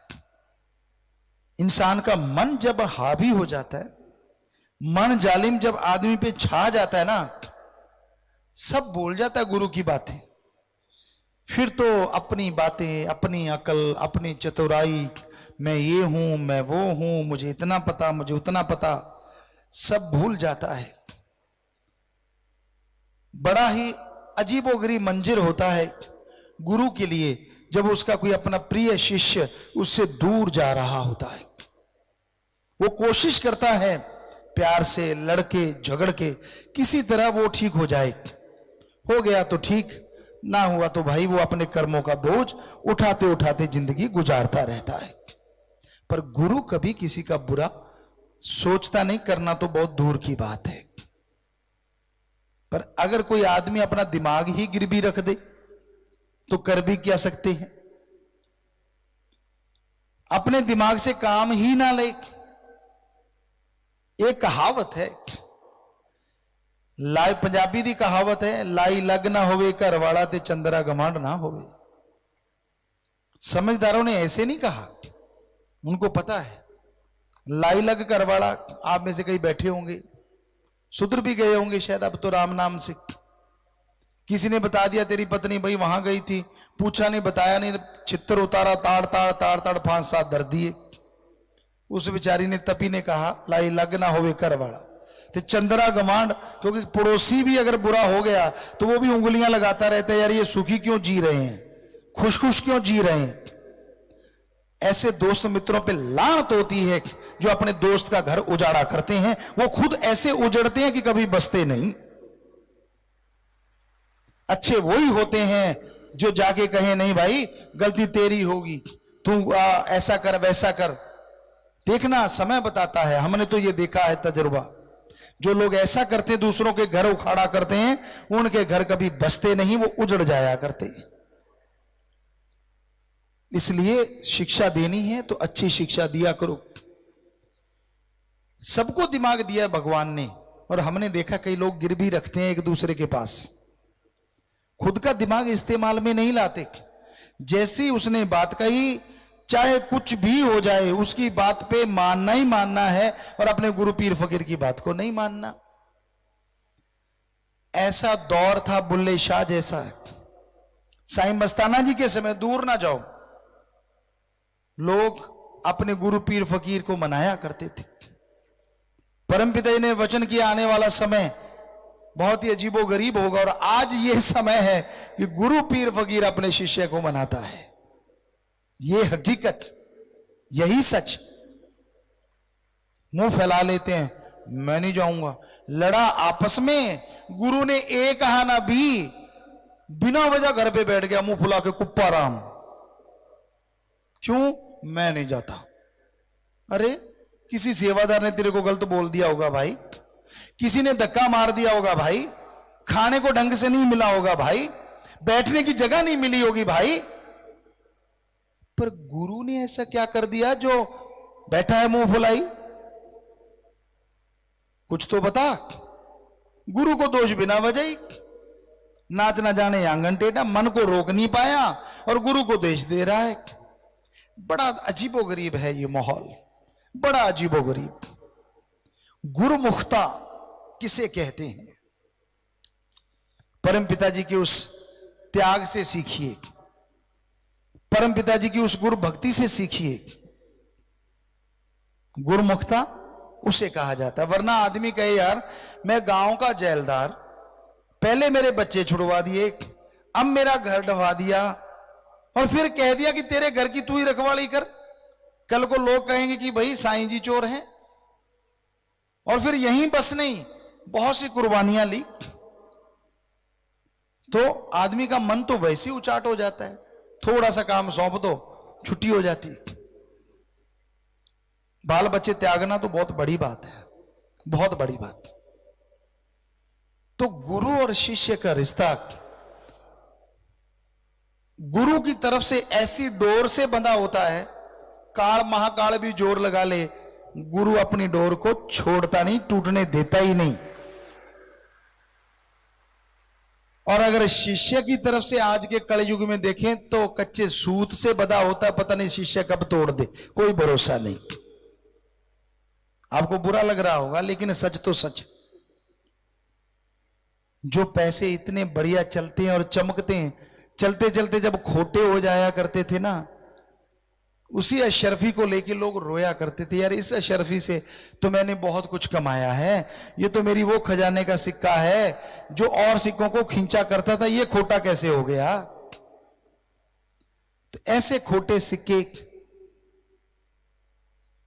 इंसान का मन जब हावी हो जाता है, मन जालिम जब आदमी पे छा जाता है ना, सब भूल जाता है गुरु की बातें। फिर तो अपनी बातें, अपनी अकल, अपनी चतुराई, मैं ये हूं, मैं वो हूं, मुझे इतना पता, मुझे उतना पता, सब भूल जाता है। बड़ा ही अजीबोगरीब मंजर होता है गुरु के लिए जब उसका कोई अपना प्रिय शिष्य उससे दूर जा रहा होता है। वो कोशिश करता है प्यार से लड़के झगड़ के किसी तरह वो ठीक हो जाए। हो गया तो ठीक, ना हुआ तो भाई वो अपने कर्मों का बोझ उठाते उठाते जिंदगी गुजारता रहता है। पर गुरु कभी किसी का बुरा सोचता नहीं, करना तो बहुत दूर की बात है। पर अगर कोई आदमी अपना दिमाग ही गिरवी रख दे तो कर भी क्या सकते हैं। अपने दिमाग से काम ही ना ले। एक कहावत है, लाई पंजाबी दी कहावत है, लाई लग ना होवे घर वाला ते चंदरा गमांड ना होवे। समझदारों ने ऐसे नहीं कहा, उनको पता है लाई लग घर वाला। आप में से कई बैठे होंगे, सुधर भी गए होंगे शायद अब तो राम नाम से। किसी ने बता दिया तेरी पत्नी भाई वहां गई थी, पूछा नहीं, बताया नहीं, चित्तर उतारा, ताड़ ताड़ ताड़ ताड़ 5-7 दर दिए। उस बेचारी ने तपी ने कहा लाई लग ना होवे घर वाला ते चंद्रा गमांड, क्योंकि पड़ोसी भी अगर बुरा हो गया तो वो भी उंगलियां लगाता रहता है, यार ये सुखी क्यों जी रहे हैं, खुश खुश क्यों जी रहे हैं। ऐसे दोस्त मित्रों पे लानत होती है जो अपने दोस्त का घर उजाड़ा करते हैं। वो खुद ऐसे उजड़ते हैं कि कभी बसते नहीं। अच्छे वही होते हैं जो जाके कहे नहीं भाई गलती तेरी होगी, तू ऐसा कर वैसा कर। देखना समय बताता है, हमने तो ये देखा है तजुर्बा। जो लोग ऐसा करते हैं, दूसरों के घर उखाड़ा करते हैं, उनके घर कभी बसते नहीं, वो उजड़ जाया करते हैं। इसलिए शिक्षा देनी है तो अच्छी शिक्षा दिया करो। सबको दिमाग दिया है भगवान ने, और हमने देखा कई लोग गिर भी रखते हैं एक दूसरे के पास, खुद का दिमाग इस्तेमाल में नहीं लाते। जैसी उसने बात कही, चाहे कुछ भी हो जाए, उसकी बात पे मानना ही मानना है, और अपने गुरु पीर फकीर की बात को नहीं मानना। ऐसा दौर था बुल्ले शाह जैसा, साईं मस्ताना जी के समय, दूर ना जाओ, लोग अपने गुरु पीर फकीर को मनाया करते थे। परमपिता जी ने वचन किया आने वाला समय बहुत ही अजीबो गरीब होगा, और आज यह समय है कि गुरु पीर फकीर अपने शिष्य को मनाता है। यह हकीकत, यही सच। मुंह फैला लेते हैं, मैं नहीं जाऊंगा। लड़ा आपस में, गुरु ने एक कहा ना भी, बिना वजह घर पे बैठ गया मुंह फुला के कुप्पा राम। क्यों? मैं नहीं जाता। अरे किसी सेवादार ने तेरे को गलत बोल दिया होगा भाई, किसी ने धक्का मार दिया होगा भाई, खाने को ढंग से नहीं मिला होगा भाई, बैठने की जगह नहीं मिली होगी भाई। पर गुरु ने ऐसा क्या कर दिया जो बैठा है मुंह फुलाई? कुछ तो बता। गुरु को दोष बिना वजह ही, नाच ना जाने आंगन टेढ़ा, मन को रोक नहीं पाया और गुरु को देश दे रहा है। बड़ा अजीबोगरीब है ये माहौल, बड़ा अजीबोगरीब। गुरुमुखता किसे कहते हैं? परम पिताजी के उस त्याग से सीखिए, परम पिताजी की उस गुरु भक्ति से सीखिए। गुरुमुखता उसे कहा जाता है। वरना आदमी कहे यार मैं गांव का जेलदार, पहले मेरे बच्चे छुड़वा दिए, अब मेरा घर ढवा दिया, और फिर कह दिया कि तेरे घर की तू ही रखवाली कर। कल को लोग कहेंगे कि भाई साईं जी चोर हैं। और फिर यहीं बस नहीं, बहुत सी कुर्बानियां ली, तो आदमी का मन तो वैसे ही उचाट हो जाता है। थोड़ा सा काम सौंप दो, छुट्टी हो जाती। बाल बच्चे त्यागना तो बहुत बड़ी बात है, बहुत बड़ी बात। तो गुरु और शिष्य का रिश्ता गुरु की तरफ से ऐसी डोर से बंधा होता है, काल महाकाल भी जोर लगा ले, गुरु अपनी डोर को छोड़ता नहीं, टूटने देता ही नहीं। और अगर शिष्य की तरफ से आज के कलयुग में देखें तो कच्चे सूत से बंधा होता है, पता नहीं शिष्य कब तोड़ दे, कोई भरोसा नहीं। आपको बुरा लग रहा होगा, लेकिन सच तो सच। जो पैसे इतने बढ़िया चलते हैं और चमकते हैं, चलते चलते जब खोटे हो जाया करते थे ना, उसी अशरफी को लेके लोग रोया करते थे, यार इस अशरफी से तो मैंने बहुत कुछ कमाया है, ये तो मेरी वो खजाने का सिक्का है जो और सिक्कों को खींचा करता था, ये खोटा कैसे हो गया। तो ऐसे खोटे सिक्के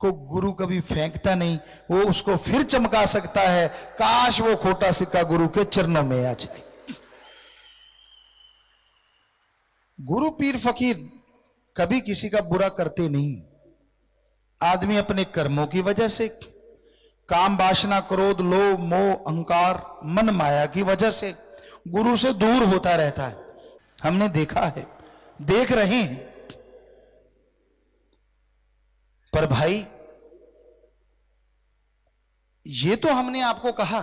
को गुरु कभी फेंकता नहीं, वो उसको फिर चमका सकता है। काश वो खोटा सिक्का गुरु के चरणों में आ जाए। गुरु पीर फकीर कभी किसी का बुरा करते नहीं। आदमी अपने कर्मों की वजह से, काम वासना क्रोध लोभ मोह अहंकार मन माया की वजह से गुरु से दूर होता रहता है। हमने देखा है, देख रहे हैं। पर भाई, ये तो हमने आपको कहा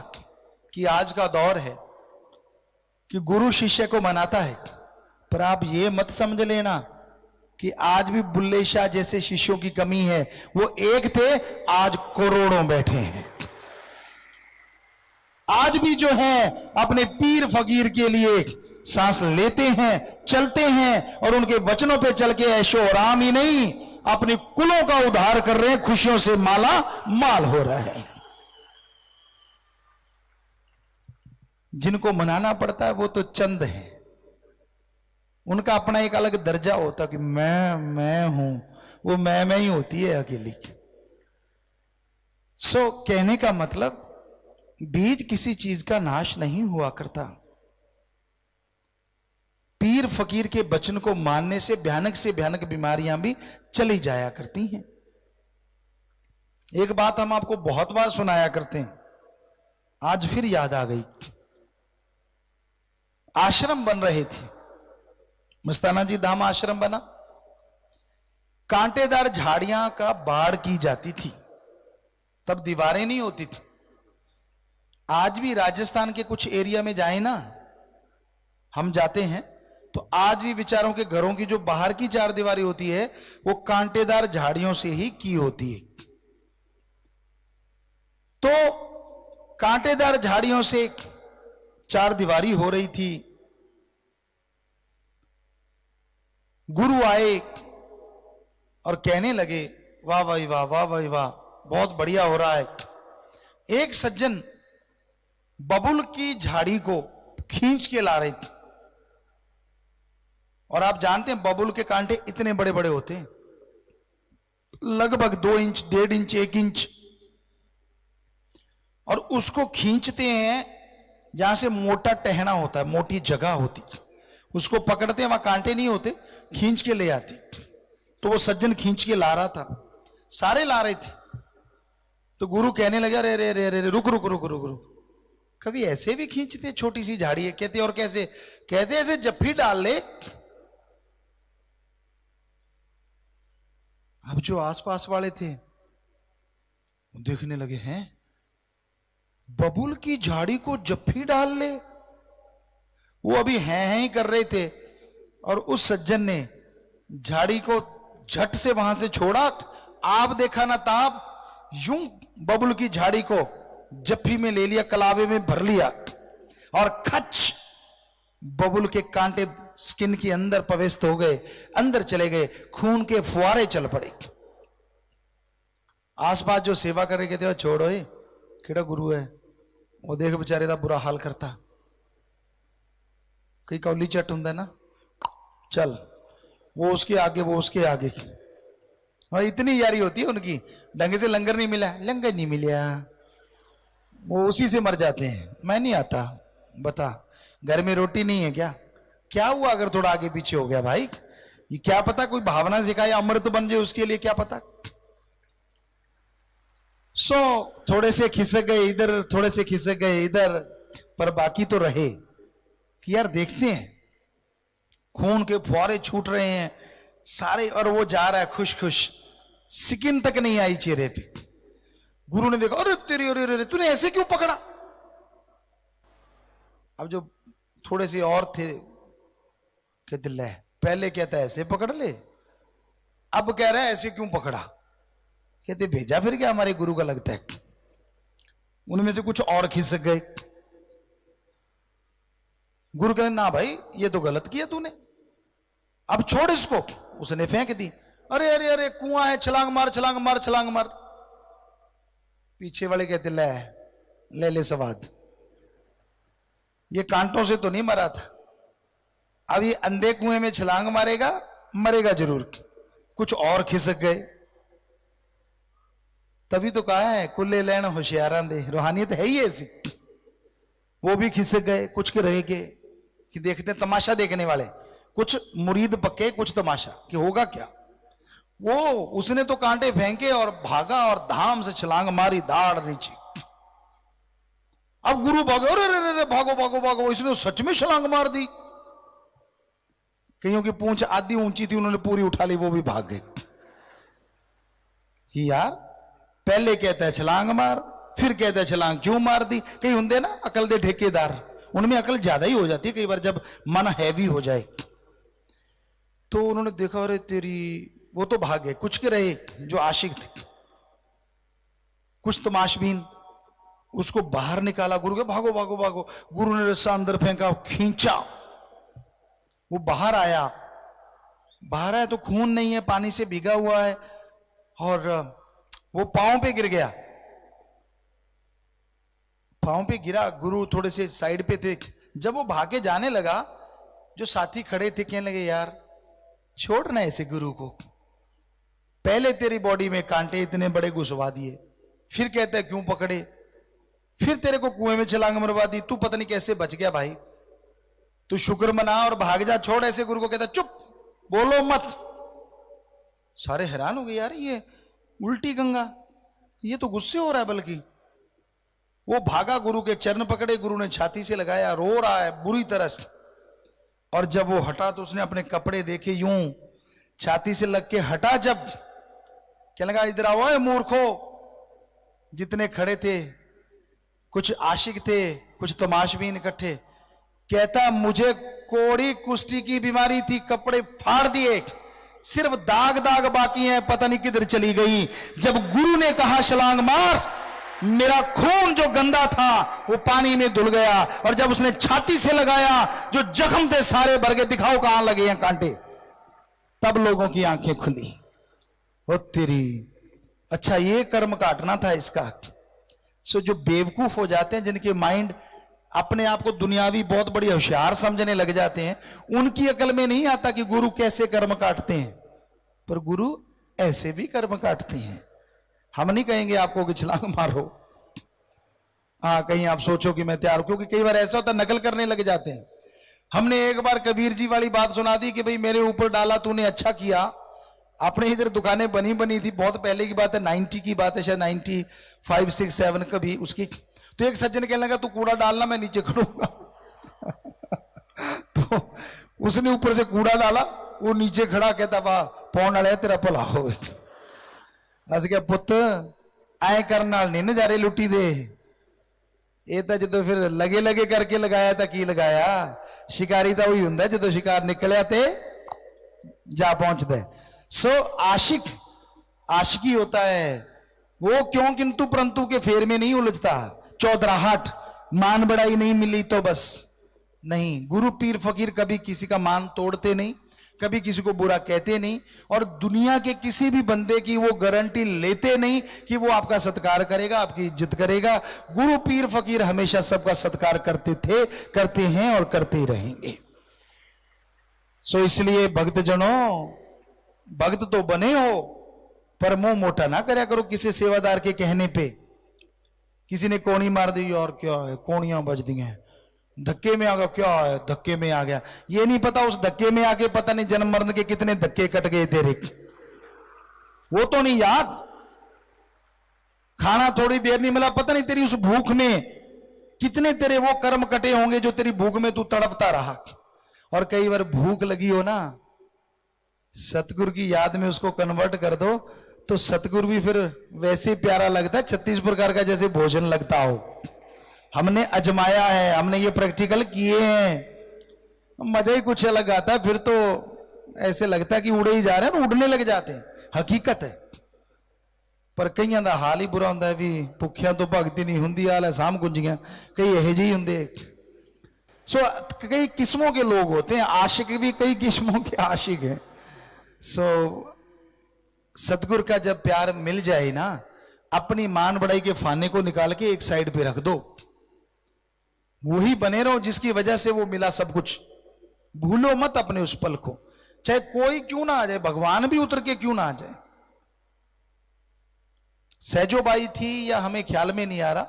कि आज का दौर है कि गुरु शिष्य को मनाता है, पर आप ये मत समझ लेना कि आज भी बुल्ले शाह जैसे शिष्यों की कमी है। वो एक थे, आज करोड़ों बैठे हैं। आज भी जो है अपने पीर फकीर के लिए सांस लेते हैं, चलते हैं, और उनके वचनों पे चल के ऐशो आराम ही नहीं, अपने कुलों का उद्धार कर रहे हैं, खुशियों से माला माल हो रहा है। जिनको मनाना पड़ता है वो तो चंद है, उनका अपना एक अलग दर्जा होता कि मैं हूं, वो मैं ही होती है अकेली। सो कहने का मतलब, बीज किसी चीज का नाश नहीं हुआ करता। पीर फकीर के वचन को मानने से भयानक बीमारियां भी चली जाया करती हैं। एक बात हम आपको बहुत बार सुनाया करते हैं, आज फिर याद आ गई। आश्रम बन रहे थे, मस्ताना जी धाम आश्रम बना, कांटेदार झाड़ियां का बाड़ की जाती थी, तब दीवारें नहीं होती थी। आज भी राजस्थान के कुछ एरिया में जाए ना, हम जाते हैं तो आज भी बेचारों के घरों की जो बाहर की चार दीवारी होती है वो कांटेदार झाड़ियों से ही की होती है। तो कांटेदार झाड़ियों से चार दीवारी हो रही थी। गुरु आए और कहने लगे, वाह भाई वाह, वाह भाई वाह, बहुत बढ़िया हो रहा है। एक सज्जन बबुल की झाड़ी को खींच के ला रहे थे, और आप जानते हैं बबुल के कांटे इतने बड़े बड़े होते हैं, लगभग 2 इंच 1.5 इंच 1 इंच, और उसको खींचते हैं जहां से मोटा टहना होता है, मोटी जगह होती, उसको पकड़ते हैं, वहां कांटे नहीं होते, खींच के ले आते। तो वो सज्जन खींच के ला रहा था, सारे ला रहे थे। तो गुरु कहने लगा, रे रे रे रे रुक रुक रुक रुक रुक, कभी ऐसे भी खींचते, छोटी सी झाड़ी है। कहते और कैसे? कहते ऐसे जफ्फी डाल ले। अब जो आसपास वाले थे देखने लगे, हैं बबुल की झाड़ी को जफ्फी डाल ले। वो अभी हैं ही कर रहे थे, और उस सज्जन ने झाड़ी को झट से वहां से छोड़ा। आप देखा ना ताब, यूं बबुल की झाड़ी को जफ्फी में ले लिया, कलावे में भर लिया, और खच बबुल के कांटे स्किन के अंदर प्रवेश हो गए, अंदर चले गए, खून के फुहारे चल पड़े। आसपास जो सेवा कर रहे कहते, छोड़ो ये केड़ा गुरु है, वो देख बेचारे का बुरा हाल करता। कई कौली चट हुंदा ना, चल वो उसके आगे, वो उसके आगे, और इतनी यारी होती है उनकी। ढंग से लंगर नहीं मिला, लंगर नहीं मिला, वो उसी से मर जाते हैं। मैं नहीं आता, बता घर में रोटी नहीं है क्या? क्या हुआ अगर थोड़ा आगे पीछे हो गया भाई? ये क्या पता कोई भावना सिखाए अमृत बन जाए, उसके लिए क्या पता। सो थोड़े से खिसक गए इधर, थोड़े से खिसक गए इधर, पर बाकी तो रहे कि यार देखते हैं, खून के फुहारे छूट रहे हैं सारे, और वो जा रहा है खुश खुश, सिकिन तक नहीं आई चेहरे पे। गुरु ने देखा, अरे तेरी, अरे तूने ऐसे क्यों पकड़ा? अब जो थोड़े से और थे कहते ले, पहले कहता है ऐसे पकड़ ले, अब कह रहा है ऐसे क्यों पकड़ा? कहते भेजा फिर क्या हमारे गुरु का लगता है। उनमें से कुछ और खिसक गए। गुरु कहने ना भाई ये तो गलत किया तूने, अब छोड़ इसको। उसने फेंक दी। अरे अरे अरे कुआं है, छलांग मार छलांग मार छलांग मार। पीछे वाले कहते ले ले ले सवाद, ये कांटों से तो नहीं मरा था, अब ये अंधे कुएं में छलांग मारेगा, मरेगा जरूर। कुछ और खिसक गए। तभी तो कहा है कुल्ले लैन होशियारा दे, रूहानियत है ही ऐसी। वो भी खिसक गए। कुछ के रहे के कि देखते हैं तमाशा देखने वाले, कुछ मुरीद पक्के, कुछ तमाशा कि होगा क्या। वो उसने तो कांटे फेंके और भागा और धाम से छलांग मारी दाढ़ नीचे। अब गुरु भागो, अरे अरे भागो भागो भागो, इसने तो सच में छलांग मार दी। कईयों की पूंछ आधी ऊंची थी, उन्होंने पूरी उठा ली, वो भी भाग गए कि यार पहले कहता है छलांग मार, फिर कहता है छलांग क्यों मार दी। कई होंगे ना अकल दे ठेकेदार, उनमें अकल ज्यादा ही हो जाती है कई बार जब मन हैवी हो जाए। तो उन्होंने देखा अरे तेरी, वो तो भाग गए। कुछ के रहे जो आशिक थे, कुछ तमाशबीन, उसको बाहर निकाला। गुरु के भागो भागो भागो। गुरु ने रस्सा अंदर फेंका, खींचा, वो बाहर आया। बाहर आया तो खून नहीं है, पानी से भीगा हुआ है, और वो पांव पे गिर गया। पांव पे गिरा। गुरु थोड़े से साइड पे थे। जब वो भागे जाने लगा, जो साथी खड़े थे कहने लगे यार छोड़ ना ऐसे गुरु को, पहले तेरी बॉडी में कांटे इतने बड़े घुसवा दिए, फिर कहते हैं क्यों पकड़े, फिर तेरे को कुएं में छलांग मरवा दी, तू पता नहीं कैसे बच गया भाई, तू शुक्र मना और भाग जा, छोड़ ऐसे। गुरु को कहता चुप, बोलो मत। सारे हैरान हो गए, यार ये उल्टी गंगा, ये तो गुस्से हो रहा है। बल्कि वो भागा, गुरु के चरण पकड़े, गुरु ने छाती से लगाया, रो रहा है बुरी तरह से। और जब वो हटा तो उसने अपने कपड़े देखे, यूं छाती से लग के हटा। जब क्या लगा, इधर आओ मूर्खो। जितने खड़े थे, कुछ आशिक थे, कुछ तमाशबीन इकट्ठे। कहता मुझे कोड़ी कुष्ठी की बीमारी थी, कपड़े फाड़ दिए, सिर्फ दाग दाग बाकी हैं, पता नहीं किधर चली गई। जब गुरु ने कहा छलांग मार, मेरा खून जो गंदा था वो पानी में धुल गया। और जब उसने छाती से लगाया, जो जख्म थे सारे भर गए, दिखाओ कहां लगे हैं कांटे। तब लोगों की आंखें खुली। ओ तेरी, अच्छा ये कर्म काटना था इसका। सो जो बेवकूफ हो जाते हैं, जिनके माइंड अपने आप को दुनियावी बहुत बड़ी होशियार समझने लग जाते हैं, उनकी अकल में नहीं आता कि गुरु कैसे कर्म काटते हैं। पर गुरु ऐसे भी कर्म काटते हैं। हम नहीं कहेंगे आपको कि छलांग मारो, हाँ कहीं आप सोचो कि मैं तैयार हूं, क्योंकि कई बार ऐसा होता है नकल करने लग जाते हैं। हमने एक बार कबीर जी वाली बात सुना दी कि भाई मेरे ऊपर डाला तूने, अच्छा किया। अपने इधर दुकानें बनी थी, बहुत पहले की बात है, 90 की बात है, शायद 95, 6, 7 कभी उसकी। तो एक सज्जन कहने लगा तू कूड़ा डालना, मैं नीचे खड़ूंगा। तो उसने ऊपर से कूड़ा डाला, वो नीचे खड़ा, कहता वाह पौन वाले तेरा भला हो। अस क्या पुत आए करने नाल नहीं नजारे लुटी दे, ये तो जो फिर लगे लगे करके लगाया था की लगाया। शिकारी तो वही हुंदा जो शिकार निकलिया ते जा पहुंचता है। सो आशिक आशिकी होता है वो, क्यों किंतु परंतु के फेर में नहीं उलझता। चौधराहट, मान बढ़ाई नहीं मिली तो बस नहीं। गुरु पीर फकीर कभी किसी का मान तोड़ते नहीं, कभी किसी को बुरा कहते नहीं, और दुनिया के किसी भी बंदे की वो गारंटी लेते नहीं कि वो आपका सत्कार करेगा, आपकी इज्जत करेगा। गुरु पीर फकीर हमेशा सबका सत्कार करते थे, करते हैं और करते ही रहेंगे। सो इसलिए भक्तजनों, भक्त तो बने हो पर मुंह मोटा ना करया करो किसी सेवादार के कहने पे। किसी ने कोणी मार दी, और क्या है, कोणियां बज दी हैं, धक्के में आ गया, क्या है, धक्के में आ गया। ये नहीं पता उस धक्के में आके पता नहीं जन्म मरण के कितने धक्के कट गए तेरे, वो तो नहीं याद। खाना थोड़ी देर नहीं मिला, पता नहीं तेरी उस भूख में कितने तेरे वो कर्म कटे होंगे जो तेरी भूख में तू तड़पता रहा। और कई बार भूख लगी हो ना, सतगुरु की याद में उसको कन्वर्ट कर दो तो सतगुरु भी फिर वैसे ही प्यारा लगता है, 36 प्रकार का जैसे भोजन लगता हो। हमने अजमाया है, हमने ये प्रैक्टिकल किए हैं, मजा ही कुछ अलग आता है। फिर तो ऐसे लगता है कि उड़े ही जा रहे हैं, उड़ने लग जाते हैं, हकीकत है। पर कईयां दा हाल ही बुरा होंदा है भी भुखियां तो भगती नहीं हुंदी, हाल है साम गुंजियां, कई यह जी हुंदे। सो कई किस्मों के लोग होते हैं, आशिक भी कई किस्मों के आशिक हैं। सो सतगुरु का जब प्यार मिल जाए ना, अपनी मान बड़ाई के फाने को निकाल के एक साइड पे रख दो, वही बने रहो जिसकी वजह से वो मिला सब कुछ। भूलो मत अपने उस पल को, चाहे कोई क्यों ना आ जाए, भगवान भी उतर के क्यों ना आ जाए। सहजोबाई थी या हमें ख्याल में नहीं आ रहा,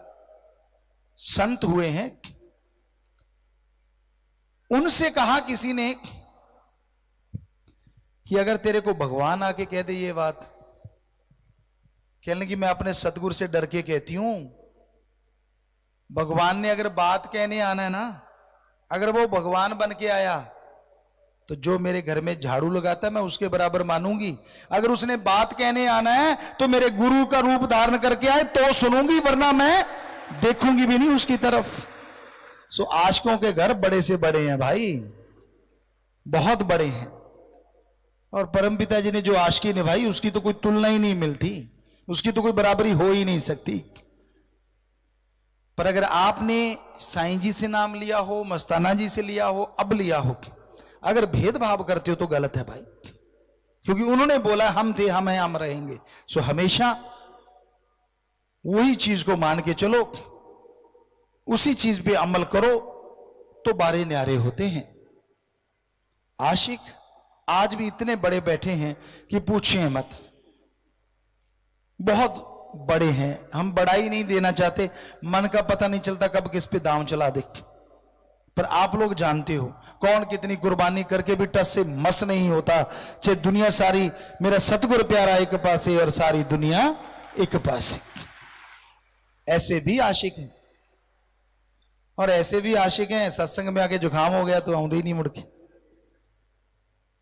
संत हुए हैं, उनसे कहा किसी ने कि अगर तेरे को भगवान आके कह दे ये बात, कहने लगी मैं अपने सतगुरु से डर के कहती हूं, भगवान ने अगर बात कहने आना है ना, अगर वो भगवान बन के आया तो जो मेरे घर में झाड़ू लगाता है मैं उसके बराबर मानूंगी। अगर उसने बात कहने आना है तो मेरे गुरु का रूप धारण करके आए तो सुनूंगी, वरना मैं देखूंगी भी नहीं उसकी तरफ। सो आशिकों के घर बड़े से बड़े हैं भाई, बहुत बड़े हैं। और परमपिता जी ने जो आशिकी निभाई उसकी तो कोई तुलना ही नहीं मिलती, उसकी तो कोई बराबरी हो ही नहीं सकती। पर अगर आपने साईं जी से नाम लिया हो, मस्ताना जी से लिया हो, अब लिया हो, अगर भेदभाव करते हो तो गलत है भाई, क्योंकि उन्होंने बोला हम थे, हम हैं, हम रहेंगे। सो हमेशा वही चीज को मान के चलो, उसी चीज पे अमल करो तो बारे न्यारे होते हैं। आशिक आज भी इतने बड़े बैठे हैं कि पूछिए मत, बहुत बड़े हैं। हम बड़ाई नहीं देना चाहते, मन का पता नहीं चलता कब किस पे दांव चला दे। पर आप लोग जानते हो कौन कितनी कुर्बानी करके भी टस से मस नहीं होता। चाहे दुनिया सारी, मेरा सतगुरु प्यारा एक पासे और सारी दुनिया एक पासे। ऐसे भी आशिक हैं, और ऐसे भी आशिक हैं सत्संग में आके जुकाम हो गया तो आउंदे ही नहीं मुड़ के,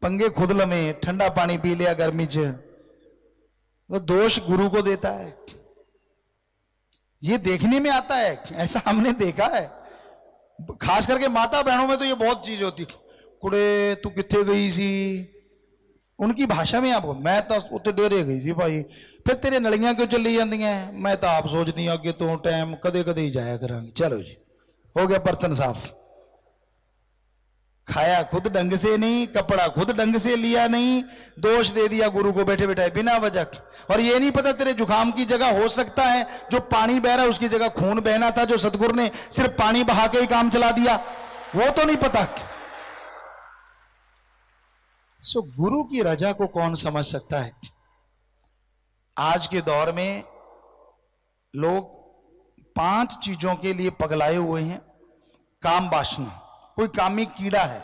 पंगे खुद लमे, ठंडा पानी पी लिया गर्मी च, तो दोष गुरु को देता है। ये देखने में आता है, ऐसा हमने देखा है, खास करके माता बहनों में तो ये बहुत चीज होती। कुड़े तू किथे गई सी, उनकी भाषा में आपको, मैं तो उत्ते डेरे गई सी भाई, फिर तेरे नलियां क्यों चली जांदियां, मैं तो आप सोचती हूं अगे तो टाइम कदे कदे ही जाया करांगे। चलो जी, हो गया बर्तन साफ। खाया खुद ढंग से नहीं, कपड़ा खुद ढंग से लिया नहीं, दोष दे दिया गुरु को बैठे बैठे बिना वजह। और ये नहीं पता तेरे जुकाम की जगह हो सकता है जो पानी बह रहा है उसकी जगह खून बहना था, जो सतगुरु ने सिर्फ पानी बहा के ही काम चला दिया, वो तो नहीं पता। सो गुरु की रजा को कौन समझ सकता है। आज के दौर में लोग 5 चीजों के लिए पगलाए हुए हैं। काम वासना, कोई कामी कीड़ा है,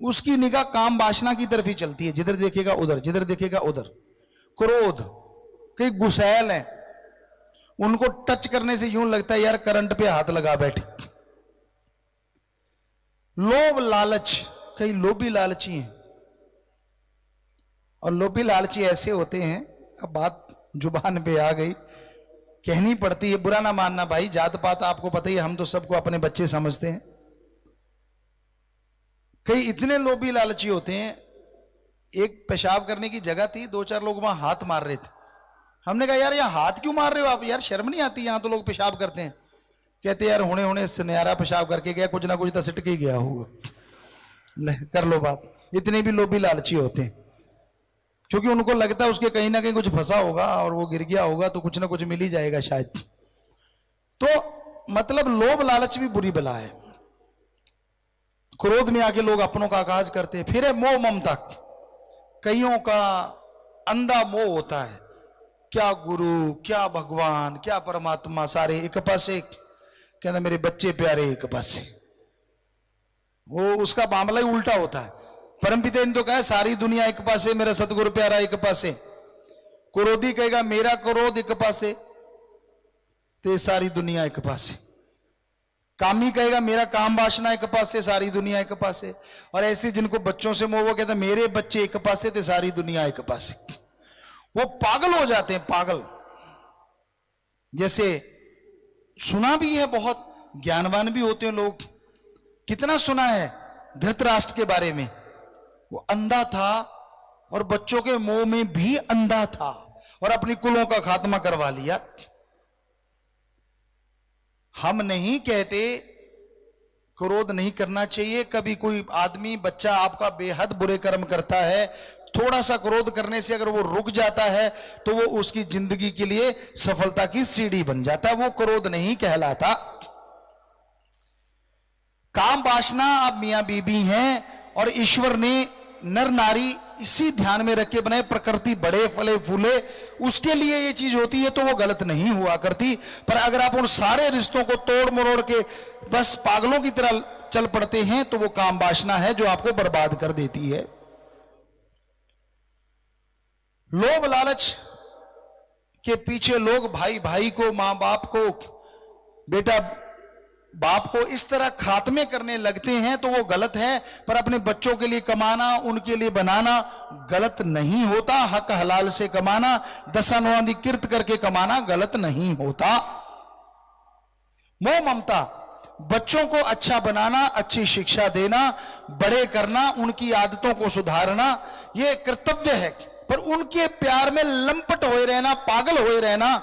उसकी निगाह काम वासना की तरफ ही चलती है, जिधर देखेगा उधर, जिधर देखेगा उधर। क्रोध, कई गुस्सैल हैं, उनको टच करने से यूं लगता है यार करंट पे हाथ लगा बैठे। लोभ लालच, कई लोभी लालची हैं, और लोभी लालची ऐसे होते हैं, अब बात जुबान पे आ गई, कहनी पड़ती है, बुरा ना मानना भाई, जात पात आपको पता ही है, हम तो सबको अपने बच्चे समझते हैं। कई इतने लोभी लालची होते हैं, एक पेशाब करने की जगह थी, 2-4 लोग वहां हाथ मार रहे थे। हमने कहा यार यहाँ हाथ क्यों मार रहे हो आप, यार शर्म नहीं आती, यहां तो लोग पेशाब करते हैं। कहते यार होने होने सुनहरा पेशाब करके गया, कुछ ना कुछ तो सिट के ही गया होगा, ले कर लो बात। इतने भी लोभी लालची होते हैं, क्योंकि उनको लगता है उसके कहीं ना कहीं कुछ फंसा होगा और वो गिर गया होगा तो कुछ ना कुछ मिल ही जाएगा शायद। तो मतलब लोभ लालच भी बुरी बला है। क्रोध में आके लोग अपनों का आगाज करते हैं। फिर है मोह ममता, कईयों का अंधा मोह होता है, क्या गुरु, क्या भगवान, क्या परमात्मा, सारे एक पासे। कहता मेरे बच्चे प्यारे एक पासे। वो उसका मामला ही उल्टा होता है। परमपिता ने तो कहा सारी दुनिया एक पासे, मेरा सतगुरु प्यारा एक पासे। क्रोधी कहेगा मेरा क्रोध एक पासे, ते सारी दुनिया एक पासे। कामी कहेगा मेरा काम वासना एक पासे, सारी दुनिया एक पासे। और ऐसे जिनको बच्चों से मोह, वो कहता मेरे बच्चे एक पासे, ते सारी दुनिया एक पासे। वो पागल हो जाते हैं, पागल। जैसे सुना भी है, बहुत ज्ञानवान भी होते हैं लोग। कितना सुना है धृतराष्ट्र के बारे में। वो अंधा था और बच्चों के मोह में भी अंधा था और अपनी कुलों का खात्मा करवा लिया। हम नहीं कहते क्रोध नहीं करना चाहिए। कभी कोई आदमी, बच्चा आपका बेहद बुरे कर्म करता है, थोड़ा सा क्रोध करने से अगर वो रुक जाता है तो वो उसकी जिंदगी के लिए सफलता की सीढ़ी बन जाता है। वो क्रोध नहीं कहलाता। काम वासना, आप मियां बीबी हैं और ईश्वर ने नर नारी इसी ध्यान में रख के बनाए, प्रकृति बड़े फले फूले, उसके लिए ये चीज होती है तो वो गलत नहीं हुआ करती। पर अगर आप उन सारे रिश्तों को तोड़ मरोड़ के बस पागलों की तरह चल पड़ते हैं तो वो काम वासना है जो आपको बर्बाद कर देती है। लोभ लालच के पीछे लोग भाई भाई को, मां बाप को, बेटा बाप को इस तरह खात्मे करने लगते हैं तो वो गलत है। पर अपने बच्चों के लिए कमाना, उनके लिए बनाना गलत नहीं होता। हक हलाल से कमाना, दशानुवादी किर्त करके कमाना गलत नहीं होता। मोह ममता, बच्चों को अच्छा बनाना, अच्छी शिक्षा देना, बड़े करना, उनकी आदतों को सुधारना, यह कर्तव्य है। पर उनके प्यार में लंपट होए रहना, पागल होए रहना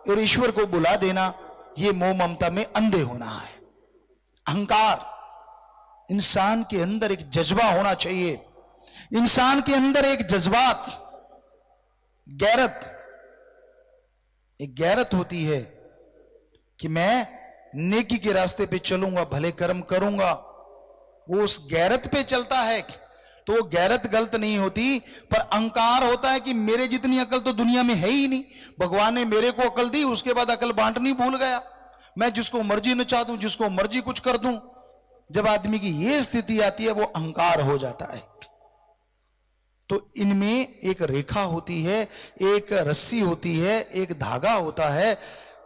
और ईश्वर को बुला देना, ये मोह ममता में अंधे होना है। अहंकार, इंसान के अंदर एक जज्बा होना चाहिए। इंसान के अंदर एक जज्बात, गैरत, एक गैरत होती है कि मैं नेकी के रास्ते पे चलूंगा, भले कर्म करूंगा। वो उस गैरत पे चलता है तो वो गैरत गलत नहीं होती। पर अहंकार होता है कि मेरे जितनी अकल तो दुनिया में है ही नहीं, भगवान ने मेरे को अकल दी, उसके बाद अकल बांटनी भूल गया, मैं जिसको मर्जी नचा दूं, जिसको मर्जी कुछ कर दूं। जब आदमी की ये स्थिति आती है वो अहंकार हो जाता है। तो इनमें एक रेखा होती है, एक रस्सी होती है, एक धागा होता है,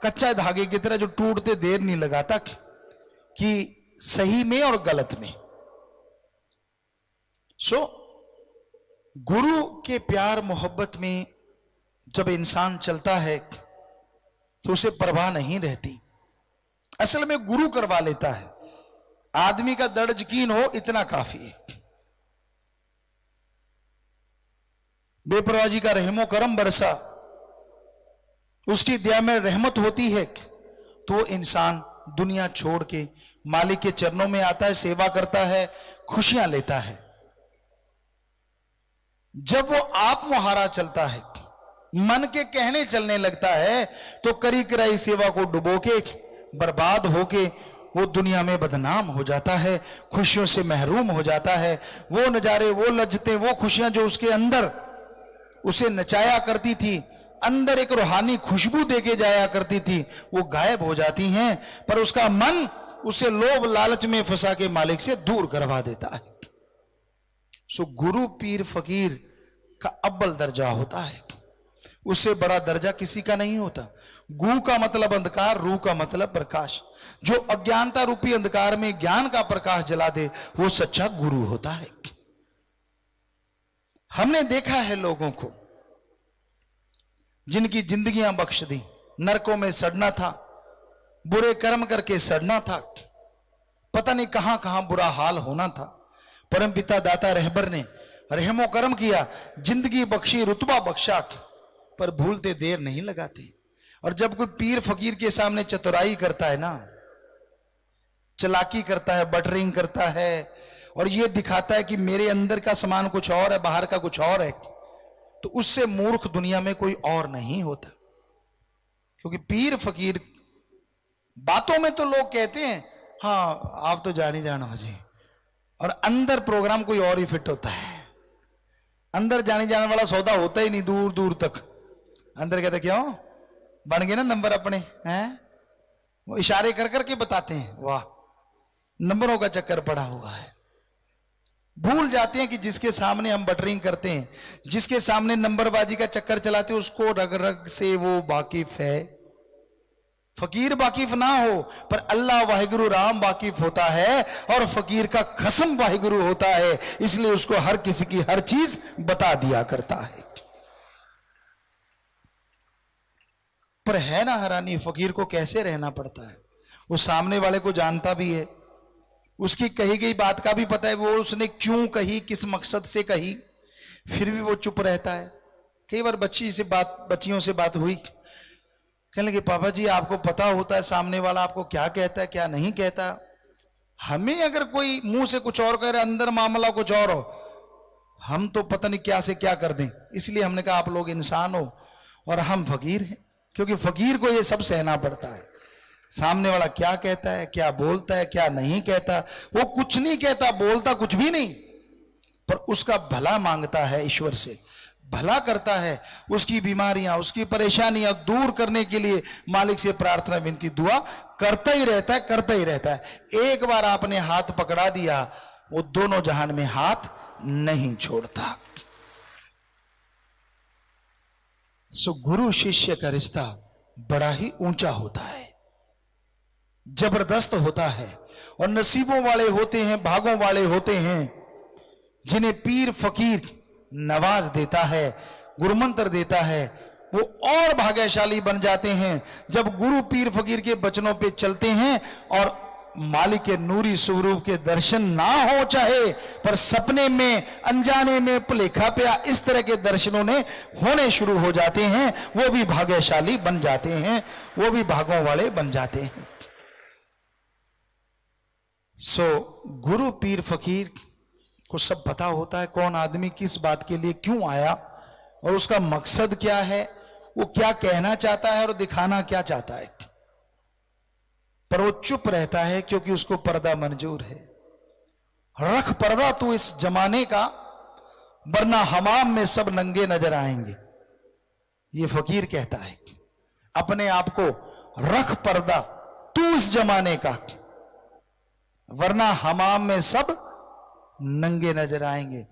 कच्चा धागे की तरह जो टूटते देर नहीं लगाता कि सही में और गलत में। गुरु के प्यार मोहब्बत में जब इंसान चलता है तो उसे परवाह नहीं रहती। असल में गुरु करवा लेता है। आदमी का दर्द यकीन हो इतना काफी है। बेपरवाजी का रहमो करम बरसा, उसकी दया में रहमत होती है तो वो इंसान दुनिया छोड़ के मालिक के चरणों में आता है, सेवा करता है, खुशियां लेता है। जब वो आप मुहारा चलता है, मन के कहने चलने लगता है तो करी कराई सेवा को डुबो के बर्बाद होके वो दुनिया में बदनाम हो जाता है, खुशियों से महरूम हो जाता है। वो नजारे, वो लज्जतें, वो खुशियां जो उसके अंदर उसे नचाया करती थी, अंदर एक रूहानी खुशबू देके जाया करती थी, वो गायब हो जाती हैं। पर उसका मन उसे लोभ लालच में फंसा के मालिक से दूर करवा देता है। गुरु पीर फकीर का अव्वल दर्जा होता है, उससे बड़ा दर्जा किसी का नहीं होता। गु का मतलब अंधकार, रू का मतलब प्रकाश। जो अज्ञानता रूपी अंधकार में ज्ञान का प्रकाश जला दे वो सच्चा गुरु होता है। हमने देखा है लोगों को जिनकी जिंदगियां बख्श दी, नरकों में सड़ना था, बुरे कर्म करके सड़ना था, पता नहीं कहां कहां बुरा हाल होना था। परमपिता दाता रहबर ने रहमो कर्म किया, जिंदगी बख्शी, रुतबा बख्शा, पर भूलते देर नहीं लगाते। और जब कोई पीर फकीर के सामने चतुराई करता है ना, चालाकी करता है, बटरिंग करता है और ये दिखाता है कि मेरे अंदर का सामान कुछ और है, बाहर का कुछ और है, तो उससे मूर्ख दुनिया में कोई और नहीं होता। क्योंकि पीर फकीर बातों में तो लोग कहते हैं हाँ आप तो जान ही जानो जी, और अंदर प्रोग्राम कोई और ही फिट होता है। अंदर जाने जाने वाला सौदा होता ही नहीं दूर दूर तक। अंदर कहते क्यों बन गए ना नंबर अपने हैं, वो इशारे कर करके बताते हैं। वाह, नंबरों का चक्कर पड़ा हुआ है। भूल जाते हैं कि जिसके सामने हम बटरिंग करते हैं, जिसके सामने नंबरबाजी का चक्कर चलाते हैं, उसको रग रग से वो वाकिफ है। फकीर वाकिफ ना हो पर अल्लाह वाहिगुरु राम वाकिफ होता है, और फकीर का खसम वाहिगुरु होता है, इसलिए उसको हर किसी की हर चीज बता दिया करता है। पर है ना हैरानी, फकीर को कैसे रहना पड़ता है। वो सामने वाले को जानता भी है, उसकी कही गई बात का भी पता है, वो उसने क्यों कही, किस मकसद से कही, फिर भी वो चुप रहता है। कई बार बच्चियों से बात हुई, कहने लगे पापा जी आपको पता होता है सामने वाला आपको क्या कहता है क्या नहीं कहता, हमें अगर कोई मुंह से कुछ और कह रहा अंदर मामला कुछ और हो, हम तो पता नहीं क्या से क्या कर दें। इसलिए हमने कहा आप लोग इंसान हो और हम फकीर हैं, क्योंकि फकीर को ये सब सहना पड़ता है। सामने वाला क्या कहता है, क्या बोलता है, क्या नहीं कहता, वो कुछ नहीं कहता, बोलता कुछ भी नहीं, पर उसका भला मांगता है, ईश्वर से भला करता है, उसकी बीमारियां उसकी परेशानियां दूर करने के लिए मालिक से प्रार्थना विनती दुआ करता ही रहता है, करता ही रहता है। एक बार आपने हाथ पकड़ा दिया, वो दोनों जहान में हाथ नहीं छोड़ता। सो गुरु शिष्य का रिश्ता बड़ा ही ऊंचा होता है, जबरदस्त होता है, और नसीबों वाले होते हैं, भागों वाले होते हैं जिन्हें पीर फकीर नवाज देता है, गुरुमंत्र देता है। वो और भाग्यशाली बन जाते हैं जब गुरु पीर फकीर के वचनों पे चलते हैं और मालिक के नूरी स्वरूप के दर्शन ना हो चाहे, पर सपने में, अनजाने में, भुलेखा पे इस तरह के दर्शनों ने होने शुरू हो जाते हैं, वो भी भाग्यशाली बन जाते हैं, वो भी भागों वाले बन जाते हैं। सो गुरु पीर फकीर को सब पता होता है, कौन आदमी किस बात के लिए क्यों आया और उसका मकसद क्या है, वो क्या कहना चाहता है और दिखाना क्या चाहता है। पर वो चुप रहता है क्योंकि उसको पर्दा मंजूर है। रख पर्दा तू इस जमाने का, वरना हमाम में सब नंगे नजर आएंगे। ये फकीर कहता है अपने आप को, रख पर्दा तू इस जमाने का, वरना हमाम में सब नंगे नजर आएंगे।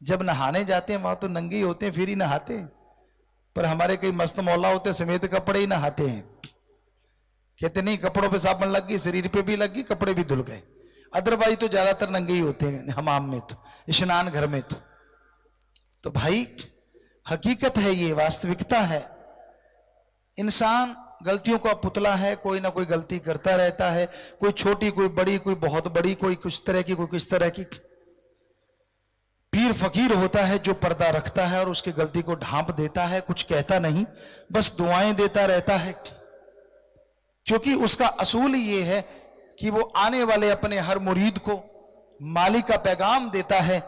जब नहाने जाते हैं वहां तो नंगे ही होते हैं, फिर ही नहाते हैं। पर हमारे कई मस्त मौला होते समेत कपड़े ही नहाते हैं, कहते नहीं कपड़ों पे साबुन लग गई, शरीर पे भी लग गई, कपड़े भी धुल गए। अदरवाइज तो ज्यादातर नंगे ही होते हैं हमाम में, तो स्नान घर में तो भाई हकीकत है, ये वास्तविकता है। इंसान गलतियों का पुतला है, कोई ना कोई गलती करता रहता है, कोई छोटी कोई बड़ी, कोई बहुत बड़ी, कोई कुछ तरह की कोई किस तरह की। पीर फकीर होता है जो पर्दा रखता है और उसकी गलती को ढांप देता है, कुछ कहता नहीं, बस दुआएं देता रहता है, क्योंकि उसका असूल ये है कि वो आने वाले अपने हर मुरीद को मालिक का पैगाम देता है,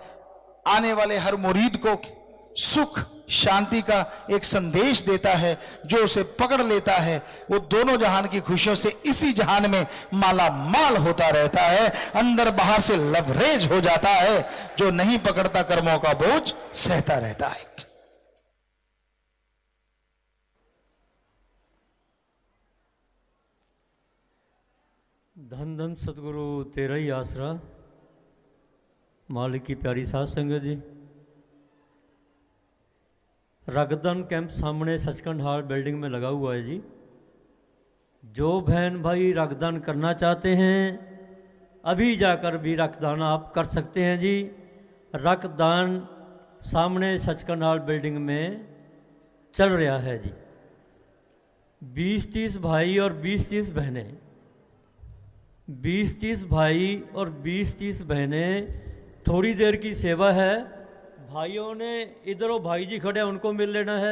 आने वाले हर मुरीद को सुख शांति का एक संदेश देता है। जो उसे पकड़ लेता है वो दोनों जहान की खुशियों से इसी जहान में माला माल होता रहता है, अंदर बाहर से लवरेज हो जाता है। जो नहीं पकड़ता कर्मों का बोझ सहता रहता है। धन धन सतगुरु तेरा ही आसरा। मालिक की प्यारी साध संगत जी, रक्तदान कैंप सामने सचखंड हॉल बिल्डिंग में लगा हुआ है जी। जो बहन भाई रक्तदान करना चाहते हैं अभी जाकर भी रक्तदान आप कर सकते हैं जी। रक्तदान सामने सचखंड हॉल बिल्डिंग में चल रहा है जी। 20-30 भाई और 20-30 बहनें, 20-30 भाई और 20-30 बहनें, थोड़ी देर की सेवा है। भाइयों ने इधरों भाई जी खड़े हैं, उनको मिल लेना है।